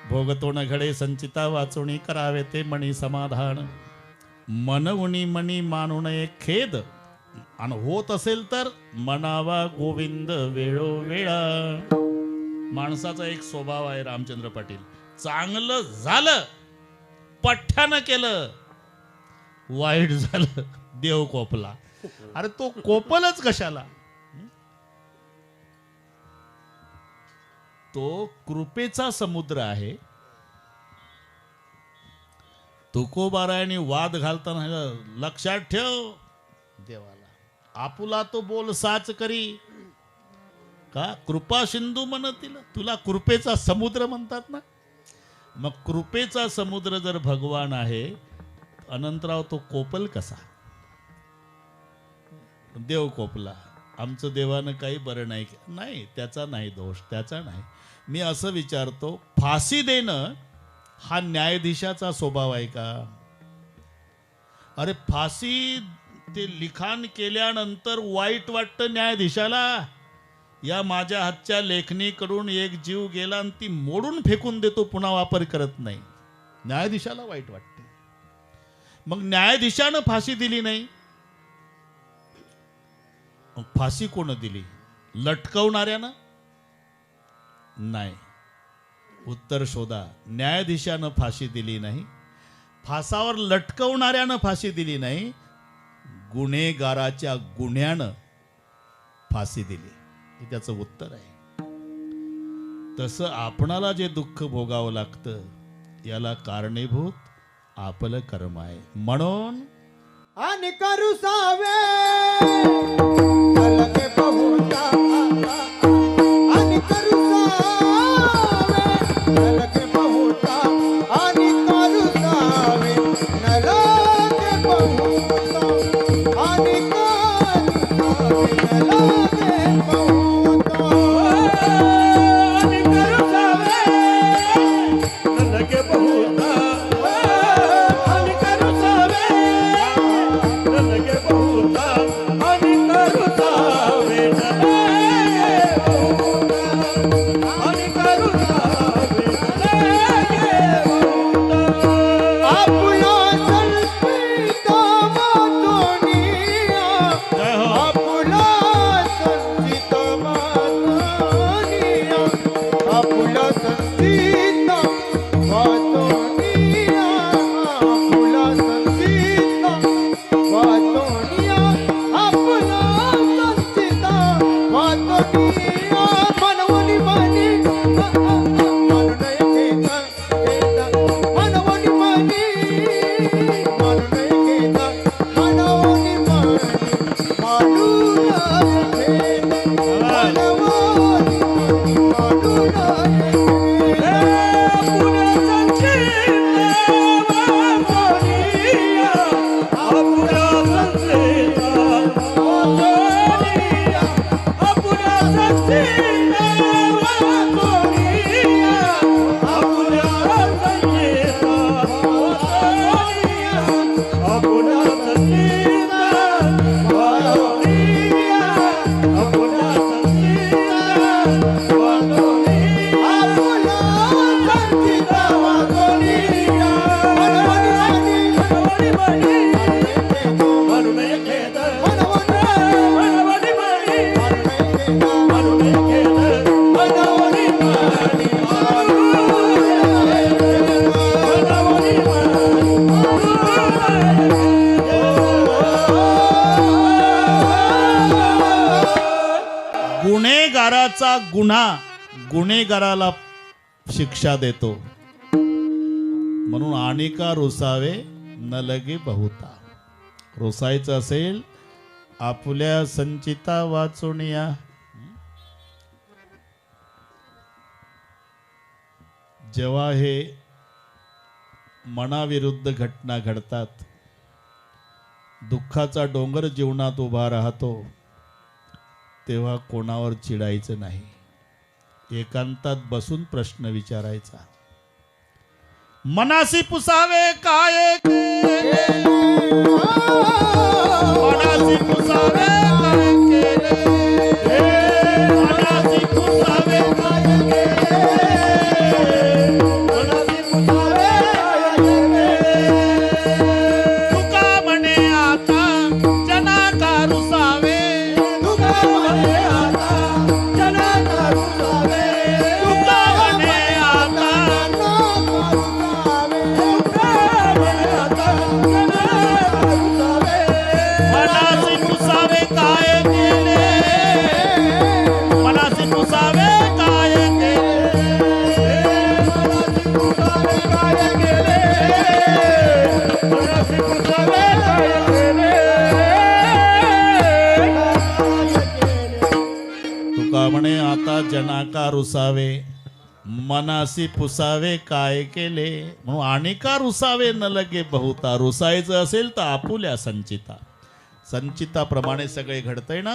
भोगतोण घडे संचिता वाचोणी करावे ते मणी समाधान. मनवणी मणी मानू नये खेद. आणि होत असेल तर म्हणावा गोविंद वेळोवेळा. माणसाचा एक स्वभाव आहे रामचंद्र पाटील, चांगलं झालं पठ्ठ्यानं केलं, वाईट झालं देव कोपला. अरे तो कोपलच कशाला? तो कृपेचा समुद्र आहे. तुकोबारायने वाद घालताना लक्षात ठेव देवाला, आपुला तो बोल साच करी का कृपा सिंधू म्हणतील, तुला कृपेचा समुद्र म्हणतात ना. मग कृपेचा समुद्र जर भगवान आहे, अनंतराव तो कोपल कसा? देव कोपला, आमचं देवानं काही बरं नाही नाही, त्याचा नाही दोष, त्याचा नाही. मी असं विचारतो, फाशी देणं हा न्यायाधीशाचा स्वभाव आहे का? अरे फाशी ते लिखाण केल्यानंतर वाईट वाटतं न्यायाधीशाला, या माझ्या हातच्या लेखणीकडून एक जीव गेला आणि ती मोडून फेकून देतो, पुन्हा वापर करत नाही, न्यायाधीशाला वाईट वाटते. मग न्यायाधीशानं फाशी दिली नाही, फाशी कोण दिली? लटकवणाऱ्यानं? नाही. उत्तर शोधा. न्यायाधीशानं फाशी दिली नाही, फासावर लटकवणाऱ्यानं फाशी दिली नाही, गुन्हेगाराच्या गुन्ह्यानं फाशी दिली. हे त्याचं उत्तर आहे. तसं आपणाला जे दुःख भोगावं लागतं याला कारणीभूत आपलं कर्म आहे. म्हणून आणि करू सावे अलगे बहुता, आणि करू सावे अलगे बहुता, आणि करू सावे अलगे बहुता, आणि करू सावे अलगे बहुता, आणि करू सावे अलगे बहुता, आणि करू सावे अलगे बहुता, आणि करू सावे अलगे बहुता, आणि करू सावे अलगे बहुता. गुन्हा गुन्हेगाराला शिक्षा देतो. म्हणून आणिका रुसावे न लगे बहुता. रुसायचं असेल आपुल्या संचिता वाचून या. जेव्हा हे मनाविरुद्ध घटना घडतात, दुःखाचा डोंगर जीवनात उभा राहतो, तेव्हा कोणावर चिडायचं नाही. एकांतात बसून प्रश्न विचारायचा. मनासी पुसावे काय केले, मनासी पुसावे काय केले, मनासी पुसावे काय केले, मनासी पुसावे काय केले. तुका म्हणे आता जना का रुसावे, तुका म्हणे आता जना का रुसावे, तुका म्हणे आता मनासी पुसावे काय केले, मनासी पुसावे काय केले, काय केले, मनासी पुसावे काय केले. तुका म्हणे आता जनाका रुसावे, मनासी पुसावे काय केले. म्हणून आणिका रुसावे न लगे बहुता. रुसायचं असेल तर आपुल्या संचिता. संचिताप्रमाणे सगळे घडतंय ना,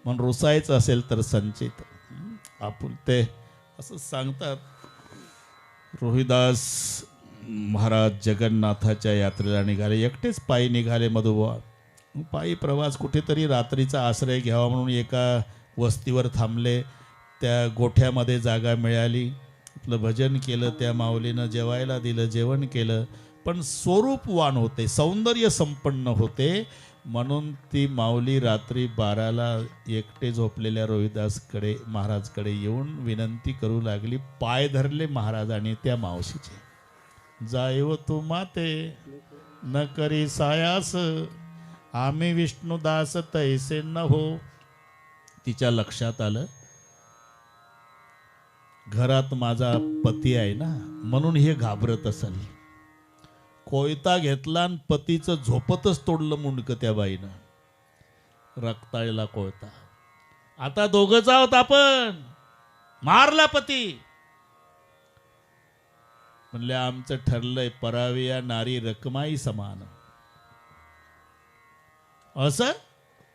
म्हणून रुसायचं असेल तर संचित आपुलते. असं सांगतात. रोहिदास महाराज जगन्नाथाच्या यात्रेला निघाले. एकटेच पायी निघाले मधुबा. पायी प्रवास कुठेतरी रात्रीचा आश्रय घ्यावा म्हणून एका वस्तीवर थांबले. त्या गोठ्यामध्ये जागा मिळाली. आपलं भजन केलं. त्या माऊलीनं जेवायला दिलं, जेवण केलं. पण स्वरूपवान होते, सौंदर्य संपन्न होते. म्हणून ती माऊली रात्री 12ला एकटे झोपलेल्या रोहिदासकडे महाराजकडे येऊन विनंती करू लागली. पाय धरले महाराजांनी त्या मावशीचे. जायव तू माते न करी सायास, आम्ही विष्णुदास तैसे न हो. तिच्या लक्षात आलं घरात माझा पती आहे ना, म्हणून हे घाबरत असेल. कोयता घेतला आणि पतीचं झोपतच तोडलं मुंडकं त्या बाईनं. रक्ताळलेला कोयता. आता दोघंच आहोत आपण. मारला पती. म्हणले आमचं ठरलंय परावी या नारी रकमाई समान. असं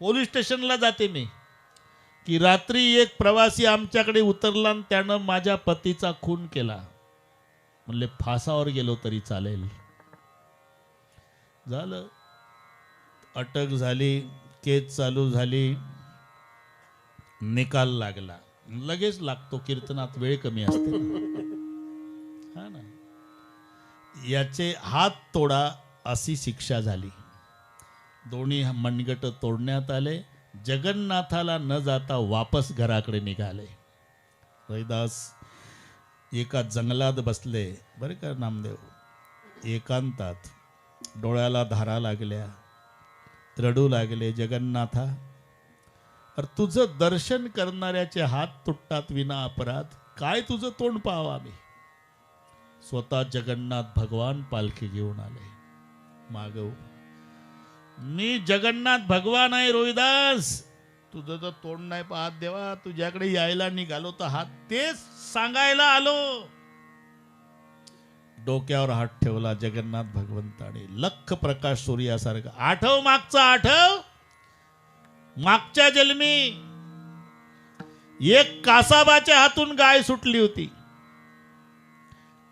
पोलीस स्टेशनला जाते मी की रात्री एक प्रवासी आमच्याकडे उतरला आणि त्यानं माझ्या पतीचा खून केला. म्हणले फासावर गेलो तरी चालेल. झालं. अटक झाली, केस चालू झाली, निकाल लागला. लगेच लागतो, कीर्तनात वेळ कमी असते. हा ना. याचे हात तोडा अशी शिक्षा झाली. दोन्ही मनगट तोडण्यात आले. जगन्नाथाला न जाता वापस घराकडे निघाले. रोहिदास एका जंगलात बसले बरे का नामदेव. एकांतात डोळ्याला धारा लागल्या, रडू लागले. जगन्नाथा, अरे तुझं दर्शन करणाऱ्याचे हात तुटतात विना अपराध. काय तुझं तोंड पाहावं आम्ही. स्वतः जगन्नाथ भगवान पालखी घेऊन आले. मागव मी जगन्नाथ भगवान आहे रोहिदास. तुझं तर तोंड नाही पाहत देवा. तुझ्याकडे यायला निघालो तर हात तेच सांगायला आलो. डोक्यावर हात ठेवला जगन्नाथ भगवंताने. लख प्रकाश सूर्यासारखा. आठव मागचा, आठव मागच्या जन्मी एक कासाबाच्या हातून गाय सुटली होती.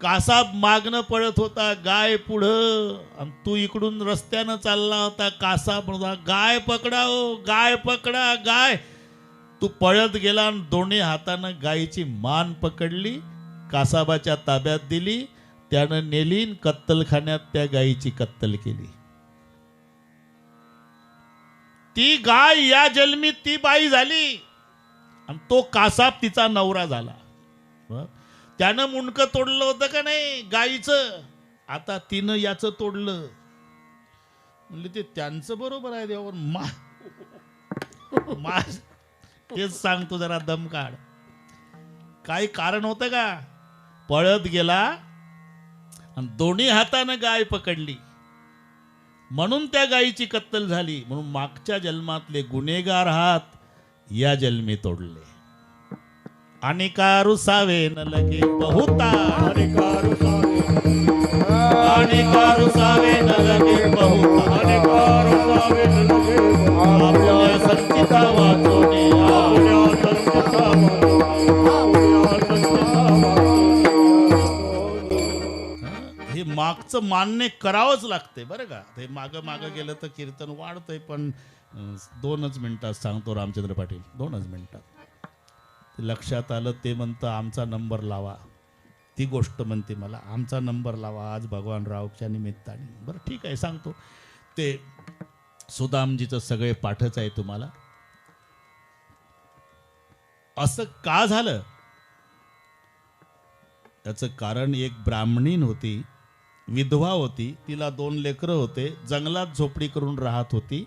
कासाब मागणं पळत होता, गाय पुढं, आणि तू इकडून रस्त्यानं चालला होता. कासाब म्हणता गाय पकडाओ, गाय पकडा, गाय. तू पळत गेला आणि दोन्ही हातानं गायीची मान पकडली, कासाबाच्या ताब्यात दिली. त्यानं नेली कत्तलखान्यात त्या गायीची कत्तल केली. ती गाय या जन्मी ती बाई झाली आणि तो कासाब तिचा नवरा झाला. त्यानं मुंडकं तोडलं होतं का नाही गायीचं. आता तिनं याचं तोडलं. म्हणले ते त्यांचं बरोबर आहे देवावर. तेच सांगतो, जरा दम काढ. काही कारण होतं का? पळत गेला आणि दोन्ही हातानं गाय पकडली, म्हणून त्या गायीची कत्तल झाली. म्हणून मागच्या जन्मातले गुन्हेगार हात या जन्मी तोडले. आणि का रुसावे न लगे बहुता, आणि का रुसावे आणि का रुसावे न लगे बहुता, आणि का रुसावे न लगे आपल्या संचिता वाचोने आपल्या संचिता आपल्या संचिता हे मागचं मान्य करावंच लागते बरं का. ते मागं मागं गेलं तर कीर्तन वाढतंय. पण 2च मिनिटात सांगतो रामचंद्र पाटील, 2च मिनिटात. ते लक्षात आलं. ते म्हणतं आमचा नंबर लावा. ती गोष्ट म्हणते मला आमचा नंबर लावा आज भगवान रावच्या निमित्ताने. बरं ठीक आहे सांगतो. ते सुदामजीचं सगळे पाठच आहे तुम्हाला. असं का झालं त्याचं कारण, एक ब्राह्मणीण होती, विधवा होती, तिला 2 लेकरं होते, जंगलात झोपडी करून राहत होती.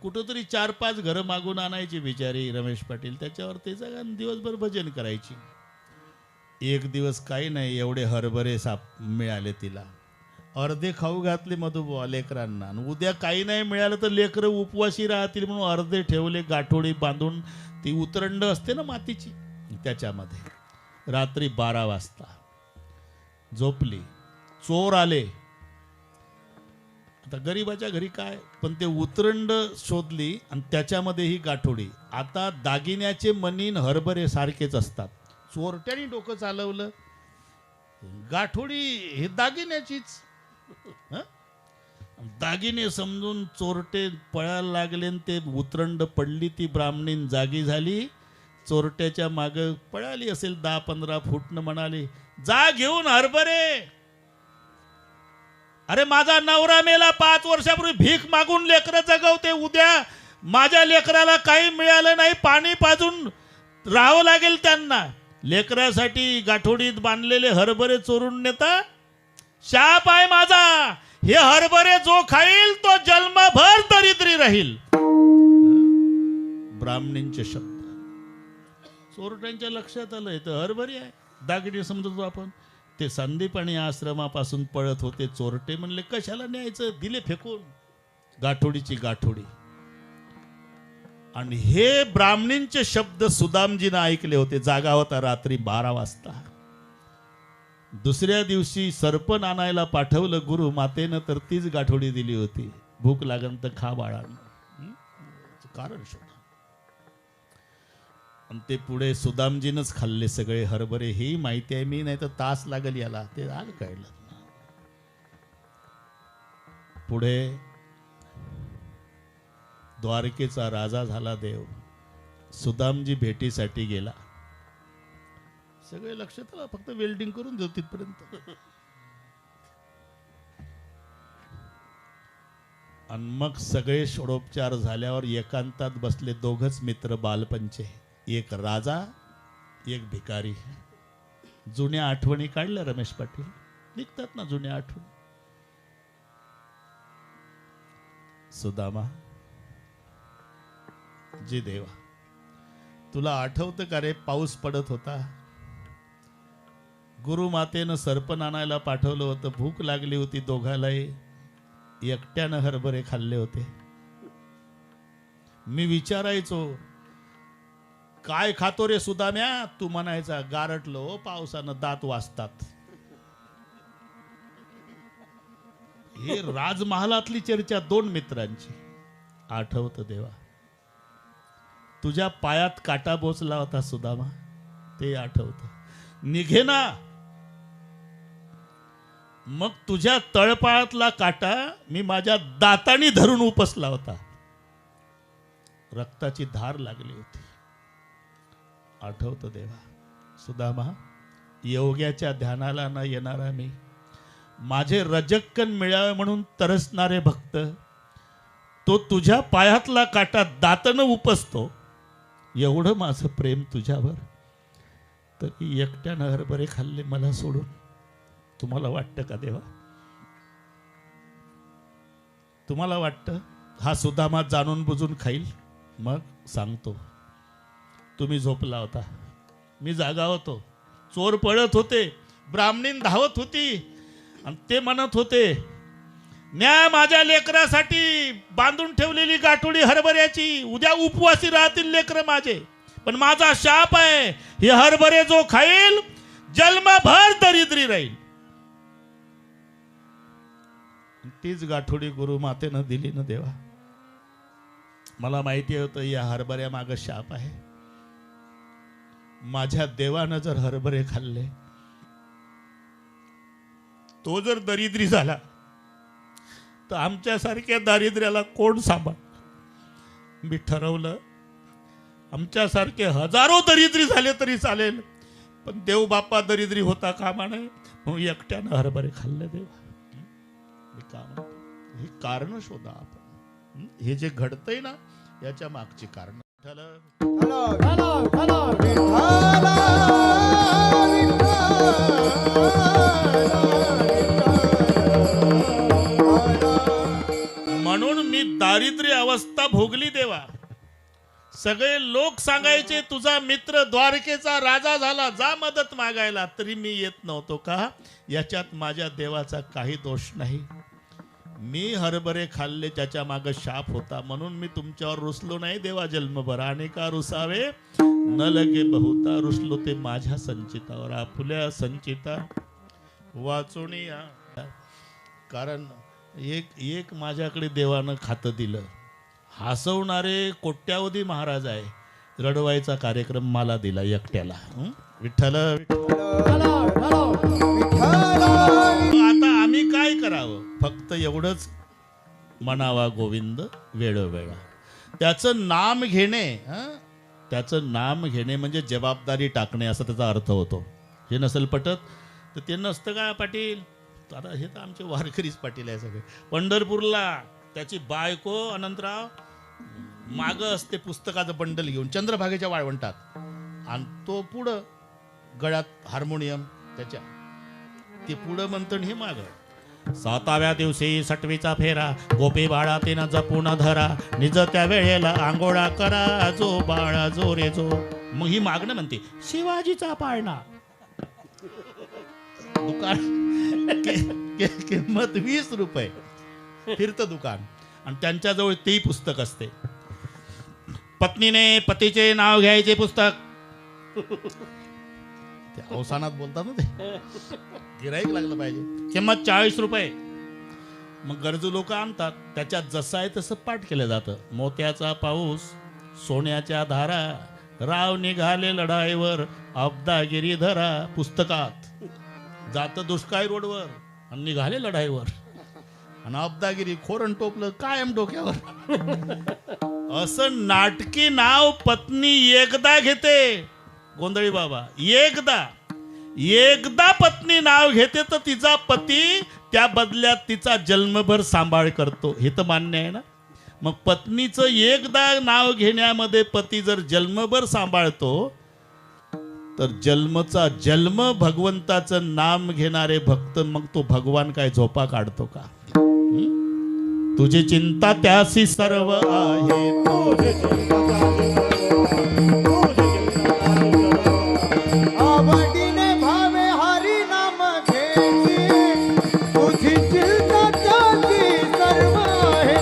कुठंतरी 4-5 घरं मागून आणायची बिचारी रमेश पाटील, त्याच्यावर ते जगन दिवसभर भजन करायची. एक दिवस काही नाही, एवढे हरभरे साप मिळाले तिला, अर्धे खाऊ घातले मधुबुवा लेकरांना. आणि उद्या काही नाही मिळालं तर लेकरं उपवासी राहतील म्हणून अर्धे ठेवले गाठोडी बांधून. ती उतरंड असते ना मातीची, त्याच्यामध्ये. रात्री 12 वाजता झोपली, चोर आले. आता गरीबाच्या घरी काय, पण ते उतरंड शोधली आणि त्याच्यामध्ये ही गाठोडी. आता दागिन्याचे मनीन हरभरे सारखेच असतात. चोरट्याने डोकं चालवलं, गाठोडी हे दागिन्याचीच. हं? दागिने समजून चोरटे पळायला लागले आणि ते उतरंड पडली. ती ब्राह्मणीन जागी झाली, चोरट्याच्या मागं पळाली असेल 10-15 फूटनं. म्हणाली, जा घेऊन हरभरे. अरे माझा नवरा मेला 5 वर्षापूर्वी, भीक मागून लेकरं जगवते, उद्या माझ्या लेकराला काही मिळालं नाही, पाणी पाजून राहावं लागेल त्यांना. लेकरासाठी गाठोडीत बांधलेले हरभरे चोरून नेता. शाप आहे माझा, हे हरभरे जो खाईल तो जन्मभर दरिद्री राहील. ब्राह्मणींचे शब्द चोरट्यांच्या लक्षात आलंय. तर हरभरे आहे, दागिने समजतो आपण. ते संदीपाणी आश्रमापासून पळत होते चोरटे. म्हणले कशाला न्यायचं, दिले फेकून गाठोडीची गाठोडी. आणि हे ब्राह्मणींचे शब्द सुदामजीनं ऐकले होते. जागा होता रात्री 12 वाजता. दुसऱ्या दिवशी सरपण आणायला पाठवलं गुरु मातेनं, तर तीच गाठोडी दिली होती. भूक लागन तर खा बाळांनो, कारण शोधा. आणि ते पुढे सुदामजीनंच खाल्ले सगळे हरभरे. ही माहिती आहे मी, नाही तर तास लागल याला. ते आलं कळलं. पुढे द्वारकेचा राजा झाला देव. सुदामजी भेटीसाठी गेला. सगळे लक्षात आलं, फक्त वेल्डिंग करून देऊ तिथपर्यंत. आणि मग सगळे षोडोपचार झाल्यावर एकांतात बसले 2घच मित्र बालपणचे, एक राजा एक भिकारी. जुन्या आठवणी काढल्या रमेश पाटील, निघतात ना जुन्या आठवणी. सुदामा, जी देवा, तुला आठवतं का रे, पाऊस पडत होता, गुरुमातेनं सरपण आणायला पाठवलं होतं, भूक लागली होती दोघालाही, एकट्यानं हरभरे खाल्ले होते. मी विचारायचो काय खातो रे सुदाम्या, तू म्हणायचा गारटलो पावसानं दात वाजतात. हे राजमहालातली चर्चा 2 मित्रांची. आठवतं देवा, तुझ्या पायात काटा बोचला होता सुदामा, ते आठवतं. निघेना, मग तुझ्या तळपायातला काटा मी माझ्या दाताने धरून उपसला होता, रक्ताची धार लागली होती. आठवतं देवा. सुदामा, योग्याच्या ध्यानाला न येणारा मी, माझे रजक्कन मिळावे म्हणून तरसणारे भक्त, तो तुझ्या पायातला काटा दातानं उपसतो. एवढं माझं प्रेम तुझ्यावर, तरी एकट्यानं हरभरे खाल्ले मला सोडून. तुम्हाला वाटतं का देवा, तुम्हाला वाटतं हा सुदामा जाणून बुजून खाईल? मग सांगतो, तुम्ही झोपला होता, मी जागा होतो. चोर पळत होते, ब्राह्मणीन धावत होती आणि ते म्हणत होते, न्या माझ्या लेकरासाठी बांधून ठेवलेली गाठोडी हरभऱ्याची, उद्या उपवासी राहतील लेकर माझे. पण माझा शाप आहे, हे हरभरे जो खाईल जन्मभर दरिद्री राहील. तीच गाठोडी गुरु मातेनं दिली ना देवा. मला माहिती होतं या हरभऱ्या माग शाप आहे. माझ्या देवानं जर हरभरे खाल्ले, तो जर दरिद्री झाला तर आमच्यासारख्या दारिद्र्याला कोण सांभाळ. मी ठरवलं आमच्यासारखे हजारो दरिद्री झाले तरी चालेल, पण देव बाप्पा दरिद्री होता कामा नये, म्हणून एकट्यानं हरभरे खाल्ले देवा. मी का म्हणतो, ही कारण शोधा आपण. हे जे घडतंय ना याच्या मागची कारण. म्हणून मी दारिद्र्य अवस्था भोगली देवा. सगळे लोक सांगायचे तुझा मित्र द्वारकेचा राजा झाला, जा मदत मागायला, तरी मी येत नव्हतो का. याच्यात माझ्या देवाचा काही दोष नाही. मी हरभरे खाल्ले ज्याच्या मागे शाप होता, म्हणून मी तुमच्यावर रुसलो नाही देवा जन्मभर. अनेका रुसावे न लगे बहुता, रुसलो ते माझ्या संचितावर. आपुल्या संचिता वाचून या. कारण एक माझ्याकडे देवानं खातं दिलं. हसवणारे कोट्यावधी महाराज आहे, रडवायचा कार्यक्रम मला दिला एकट्याला. विठ्ठल. आता आम्ही काय करावं, फक्त एवढंच म्हणावा गोविंद वेळोवेळा. त्याचं नाम घेणे, त्याचं नाम घेणे म्हणजे जबाबदारी टाकणे असा त्याचा अर्थ होतो. हे नसेल पटत तर ते नसतं का पाटील. आता हे तर आमचे वारकरीच पाटील आहे सगळे. पंढरपूरला त्याची बायको अनंतराव माग असते पुस्तकाचं बंडल घेऊन चंद्रभागेच्या वाळवंटात, आणि तो पुढं गळ्यात हार्मोनियम त्याच्या, ते पुढं म्हणतं हे माग. 7व्या दिवशी 6वीचा फेरा, गोपी बाळा तिनं जपून धरा, निज त्या वेळेला आंघोळा करा, जो बाळा जो रे जो. मग ही मागणं म्हणते शिवाजीचा पाळणा. दुकान किंमत 20 रुपये, फिरतं दुकान, आणि त्यांच्याजवळ तेही पुस्तक असते. पत्नीने पतीचे नाव घ्यायचे पुस्तक. ते अवसानात बोलतात ना, ते गिराईक लागलं पाहिजे. किंमत 40 रुपये. मग गरजू लोक आणतात, त्याच्यात जसं आहे तसं पाठ केलं जातं. मोत्याचा पाऊस, सोन्याच्या धारा, राव निघाले लढाईवर, अब्दागिरी धरा. पुस्तकात जातं दुष्काळी रोडवर आणि निघाले लढाईवर, आणि अब्दागिरी खोरण टोपलं कायम डोक्यावर. असं नाटकी नाव पत्नी एकदा घेते. गोंधळी बाबा, एकदा पत्नी नाव घेते तर तिचा पती त्या बदल्यात तिचा जन्मभर सांभाळ करतो. हे तर मान्य आहे ना. मग पत्नीचं एकदा नाव घेण्यामध्ये पती जर जन्मभर सांभाळतो, तर जन्मचा जन्म भगवंताचं नाम घेणारे भक्त, मग तो भगवान काय झोपा काढतो का. तुझी चिंता त्यासी सर्व आहे, आवडीने भावे हरी नाम घ्यायची, तुझी चिंता त्याची सर्व आहे,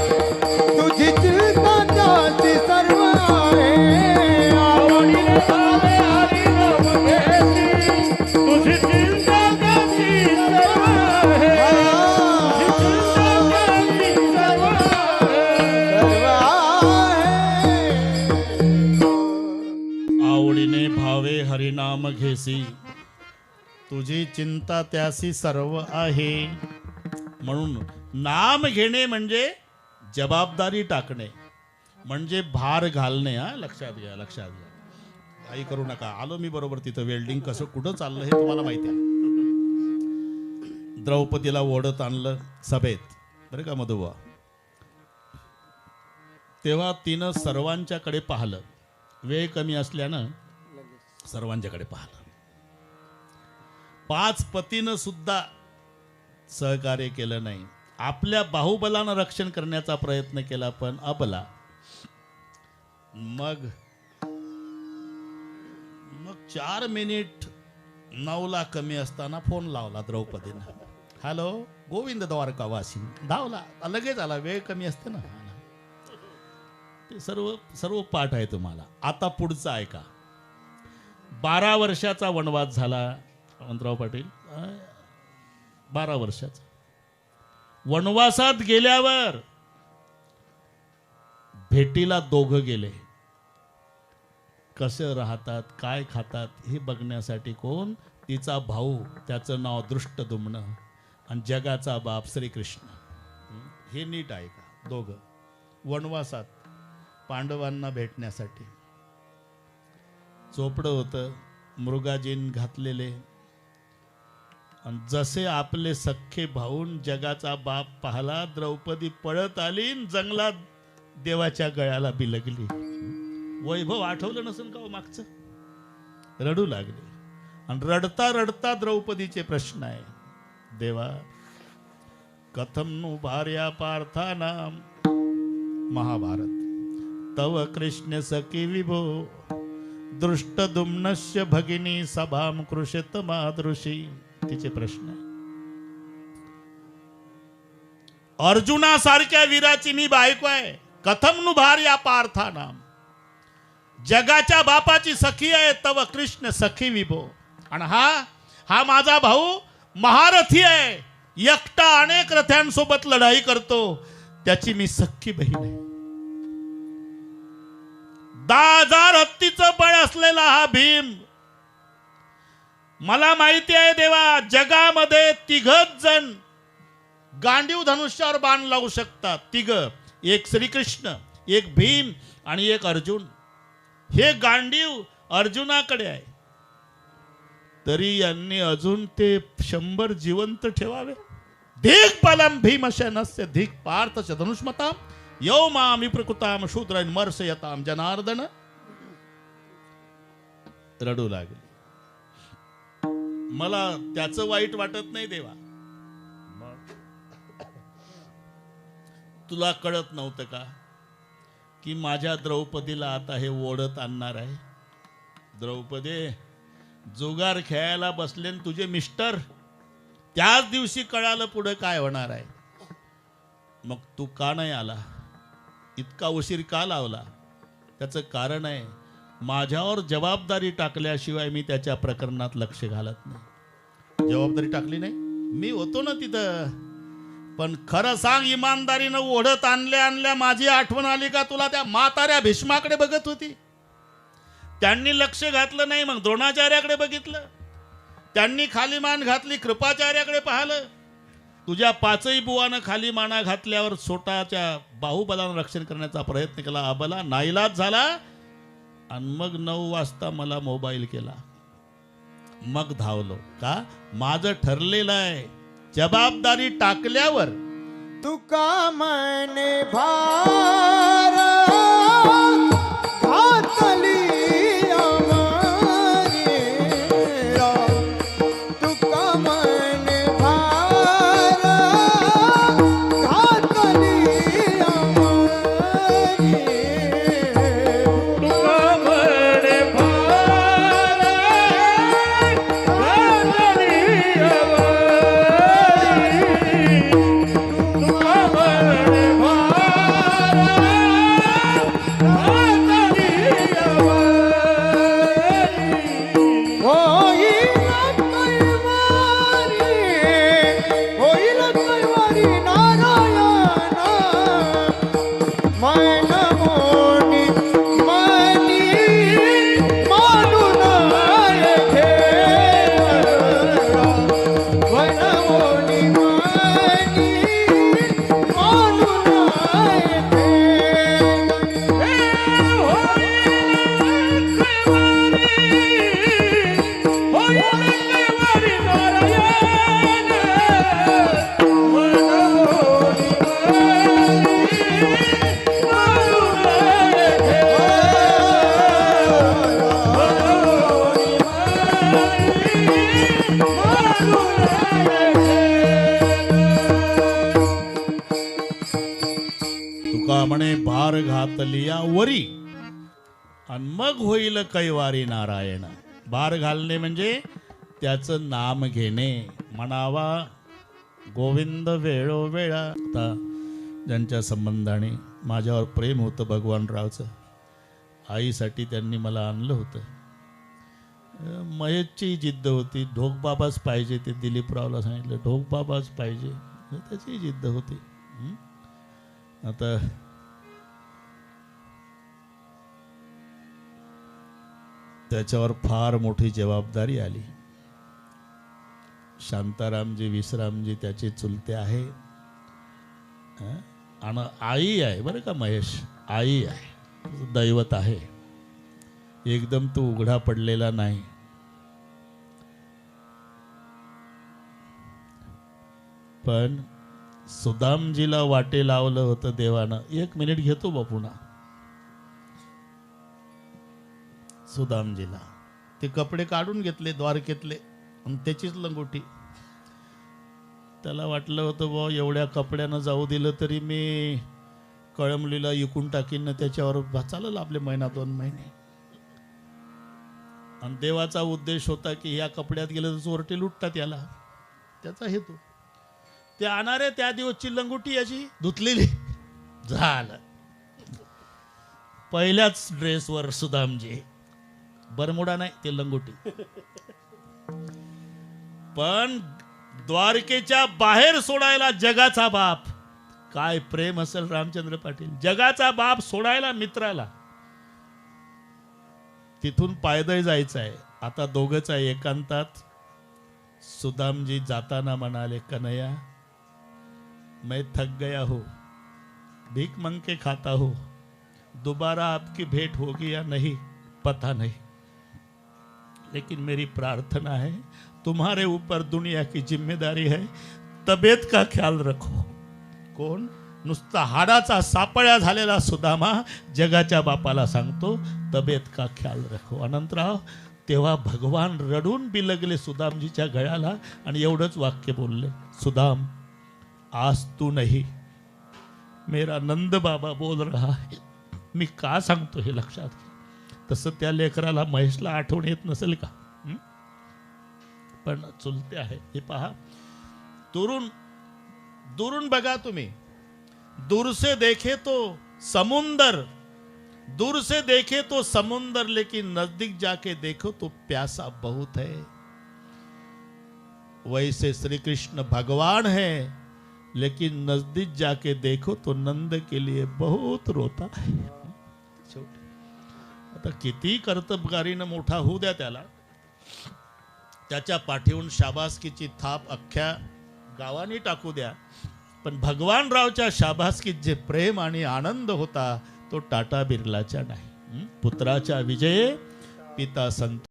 तुझी चिंता त्याची सर्व आहे. आवडीने भावे हरी नाम घ्यायची, तुझी चिंता त्याची सर्व आहे, आवडीने भावे हरिनाम घेसी, तुझी चिंता त्यासी सर्व आहे. म्हणून नाम घेणे म्हणजे जबाबदारी टाकणे, म्हणजे भार घालणे. लक्षात घ्या, लक्षात घ्या. काही करू नका. आलो मी बरोबर तिथं. वेल्डिंग कसं कुठं चाललं हे तुम्हाला माहिती आहे. द्रौपदीला ओढत आणलं सभेत, बरं का मधुबा. तेव्हा तिनं सर्वांच्याकडे पाहिलं. वेळ कमी असल्यानं सर्वांच्याकडे पाहिलं. 5 पतीनं सुद्धा सहकार्य केलं नाही. आपल्या बाहुबलानं रक्षण करण्याचा प्रयत्न केला, पण अबला. मग 4 मिनिट 9ला कमी असताना फोन लावला द्रौपदीनं. हॅलो, गोविंद द्वारकावासी. धावला, लगेच आला. वेळ कमी असते ना. ते सर्व सर्व पाठ आहे तुम्हाला. आता पुढचं ऐका. 12 वर्षाचा वनवास झाला वनराव पाटील. 12 वर्षाचा वनवासात गेल्यावर भेटीला दोघं गेले. कसं राहतात, काय खातात हे बघण्यासाठी. कोण? तिचा भाऊ, त्याचं नाव दृष्टद्युम्न, आणि जगाचा बाप श्रीकृष्ण. हे नीट ऐका. दोघं वनवासात पांडवांना भेटण्यासाठी. चोपडं होतं, मृगाजीन घातलेले, आणि जसे आपले सख्खे भाऊन जगाचा बाप पाहला, द्रौपदी पळत आली, जंगलात देवाच्या गळ्याला बिलगली. वैभव आठवलं नसेल का हो मागचं? रडू लागले. आणि रडता रडता द्रौपदीचे प्रश्न आहे. देवा, कथम नु भार्या पार्थानाम, महाभारत, तव कृष्ण सखी विभो, दृष्टद्युम्नस्य भगिनी सभाम कृषित मादृशी. तिचे प्रश्न आहे. अर्जुनासारख्या वीराची मी बायको आहे. कथम नु भार्या पार्थानाम, जगाच्या बापाची सखी आहे. तव कृष्ण सखी विभो, आणि हा माझा भाऊ महारथी आहे. एकटा अनेक रथ्यांसोबत लढाई करतो. त्याची मी सख्खी बहीण आहे. 10,000 हत्तीचं बळ असलेला हा भीम. मला माहिती आहे देवा, जगामध्ये 3 जण गांडीव धनुष्यावर बाण लावू शकतात. 3. एक श्रीकृष्ण, एक भीम आणि एक अर्जुन. हे गांडीव अर्जुनाकडे आहे. तरी यांनी अजून ते 100 जिवंत ठेवावे. धिक बलम भीमसेनस्य धिक पार्थस्य धनुष्मताम, यो माम विप्रकृताम शूद्रन मर्शयताम जनार्दन. रडू लागले. मला त्याचं वाईट वाटत नाही देवा. तुला कळत नव्हतं का की माझ्या द्रौपदीला आता हे ओढत आणणार आहे? द्रौपदी, जुगार खेळायला बसले तुझे मिस्टर. त्याच दिवशी कळालं पुढे काय होणार आहे. मग तू का नाही आला? इतका उशीर का लावला? त्याचं कारण आहे, माझ्यावर जबाबदारी टाकल्याशिवाय मी त्याच्या प्रकरणात लक्ष घालत नाही. जबाबदारी टाकली नाही, मी होतो ना तिथं. पण खरं सांग, इमानदारीनं ओढत आणल्या माझी आठवण आली का तुला? त्या म्हाताऱ्या भीष्माकडे बघत होती, त्यांनी लक्ष घातलं नाही. मग द्रोणाचार्याकडे बघितलं, त्यांनी खाली मान घातली. कृपाचार्याकडे पाहिलं. तुझ्या 5ही बुवानं खाली माना घातल्यावर स्वतःच्या बाहुबलानं रक्षण करण्याचा प्रयत्न केला. अबला नाईलाज झाला. आणि मग 9 वाजता मला मोबाईल केला. मग धावलो. का? माझं ठरलेलं आहे, जबाबदारी टाकल्यावर. तुका मने भार घातली आमारी, तुका मने भार घातली आमारी, तुका मने भार घातली तुका म्हणे भार घातलिया वरी, आणि मग होईल कैवारी नारायण. भार घालणे म्हणजे त्याचं नाम घेणे, म्हणावा गोविंद वेळोवेळा. आता ज्यांच्या संबंधाने माझ्यावर प्रेम होतं भगवानरावचं, आईसाठी त्यांनी मला आणलं होतं. महेशची जिद्द होती, ढोकबाबाच पाहिजे, ते दिलीपरावला सांगितलं ढोकबाबाच पाहिजे, त्याची जिद्द होती. आता त्याच्यावर फार मोठी जबाबदारी आली. शांतारामजी विश्रामजी त्याचे चुलते आहे, आणि आई आहे बरं का, महेश आई आहे, दैवत आहे. एकदम तो उघडा पडलेला नाही. पण सुदामजीला वाटे लावलं होतं देवानं. 1 मिनिट घेतो बापुना. सुदामजीला ते कपडे काढून घेतले द्वारकेतले आणि त्याचीच लंगोटी. त्याला वाटलं होतं बुवा एवढ्या कपड्यानं जाऊ दिलं तरी मी कळमलीला इकून टाकीन ना, त्याच्यावर चालेल आपले महिना 2 महिने. आणि देवाचा उद्देश होता की ह्या कपड्यात गेलं तर चोरटे लुटतात याला, त्याचा हेतू. ते आणणारे त्या दिवसची लंगोटी याची धुतलेली झालं. पहिल्याच ड्रेसवर सुदामजी, बरमुडा नाही ते लंगोटी. पण द्वारकेच्या बाहेर सोडायला जगाचा बाप, काय प्रेम असेल रामचंद्र पाटील, जगाचा बाप सोडायला मित्राला. तिथून पायदळ जायचं आहे. आता दोघंच आहे एकांतात. सुदामजी जाताना म्हणाले, कन्हैया मैं थक गया हूं, भीख मांग के खाता हूं, दोबारा आपकी भेंट होगी या नहीं पता नहीं, लेकिन मेरी प्रार्थना है तुम्हारे ऊपर दुनिया की जिम्मेदारी है, तबीयत का ख्याल रखो. कोण? नुसता हाडाचा सापळ्या झालेला सुदामा जगाच्या बापाला सांगतो तबीयत का ख्याल रखो. अनंतराव तेव्हा भगवान रडून बिलगले सुदामजीच्या गळ्याला आणि एवढंच वाक्य बोलले, सुदाम आज तू नहीं, मेरा नंद बाबा बोल रहा है. मी का सांगतो हे लक्षात घे. तसं त्या लेकराला महेशला आठवण येत नसेल का? पण चुलते आहे. हे पहा, दुरून दुरून बघा तुम्ही. दूर से देखे तो समुंदर, दूर से देखे तो समुंदर, लेकिन नजदीक जाके देखो तो प्यासा बहुत है. वैसे श्री कृष्ण भगवान है, लेकिन नजदीक जाके देखो तो नंद के लिए बहुत रोता है. आता किती कर्तबगारीनं मोठा होऊ द्या त्याला, त्याच्या पाठीहून शाबासकीची थाप अख्ख्या गावाने टाकू द्या, पण भगवानरावच्या शाबासकीत जे प्रेम आणि आनंद होता तो टाटा बिर्लाच्या नाही. पुत्राच्या विजये पिता संत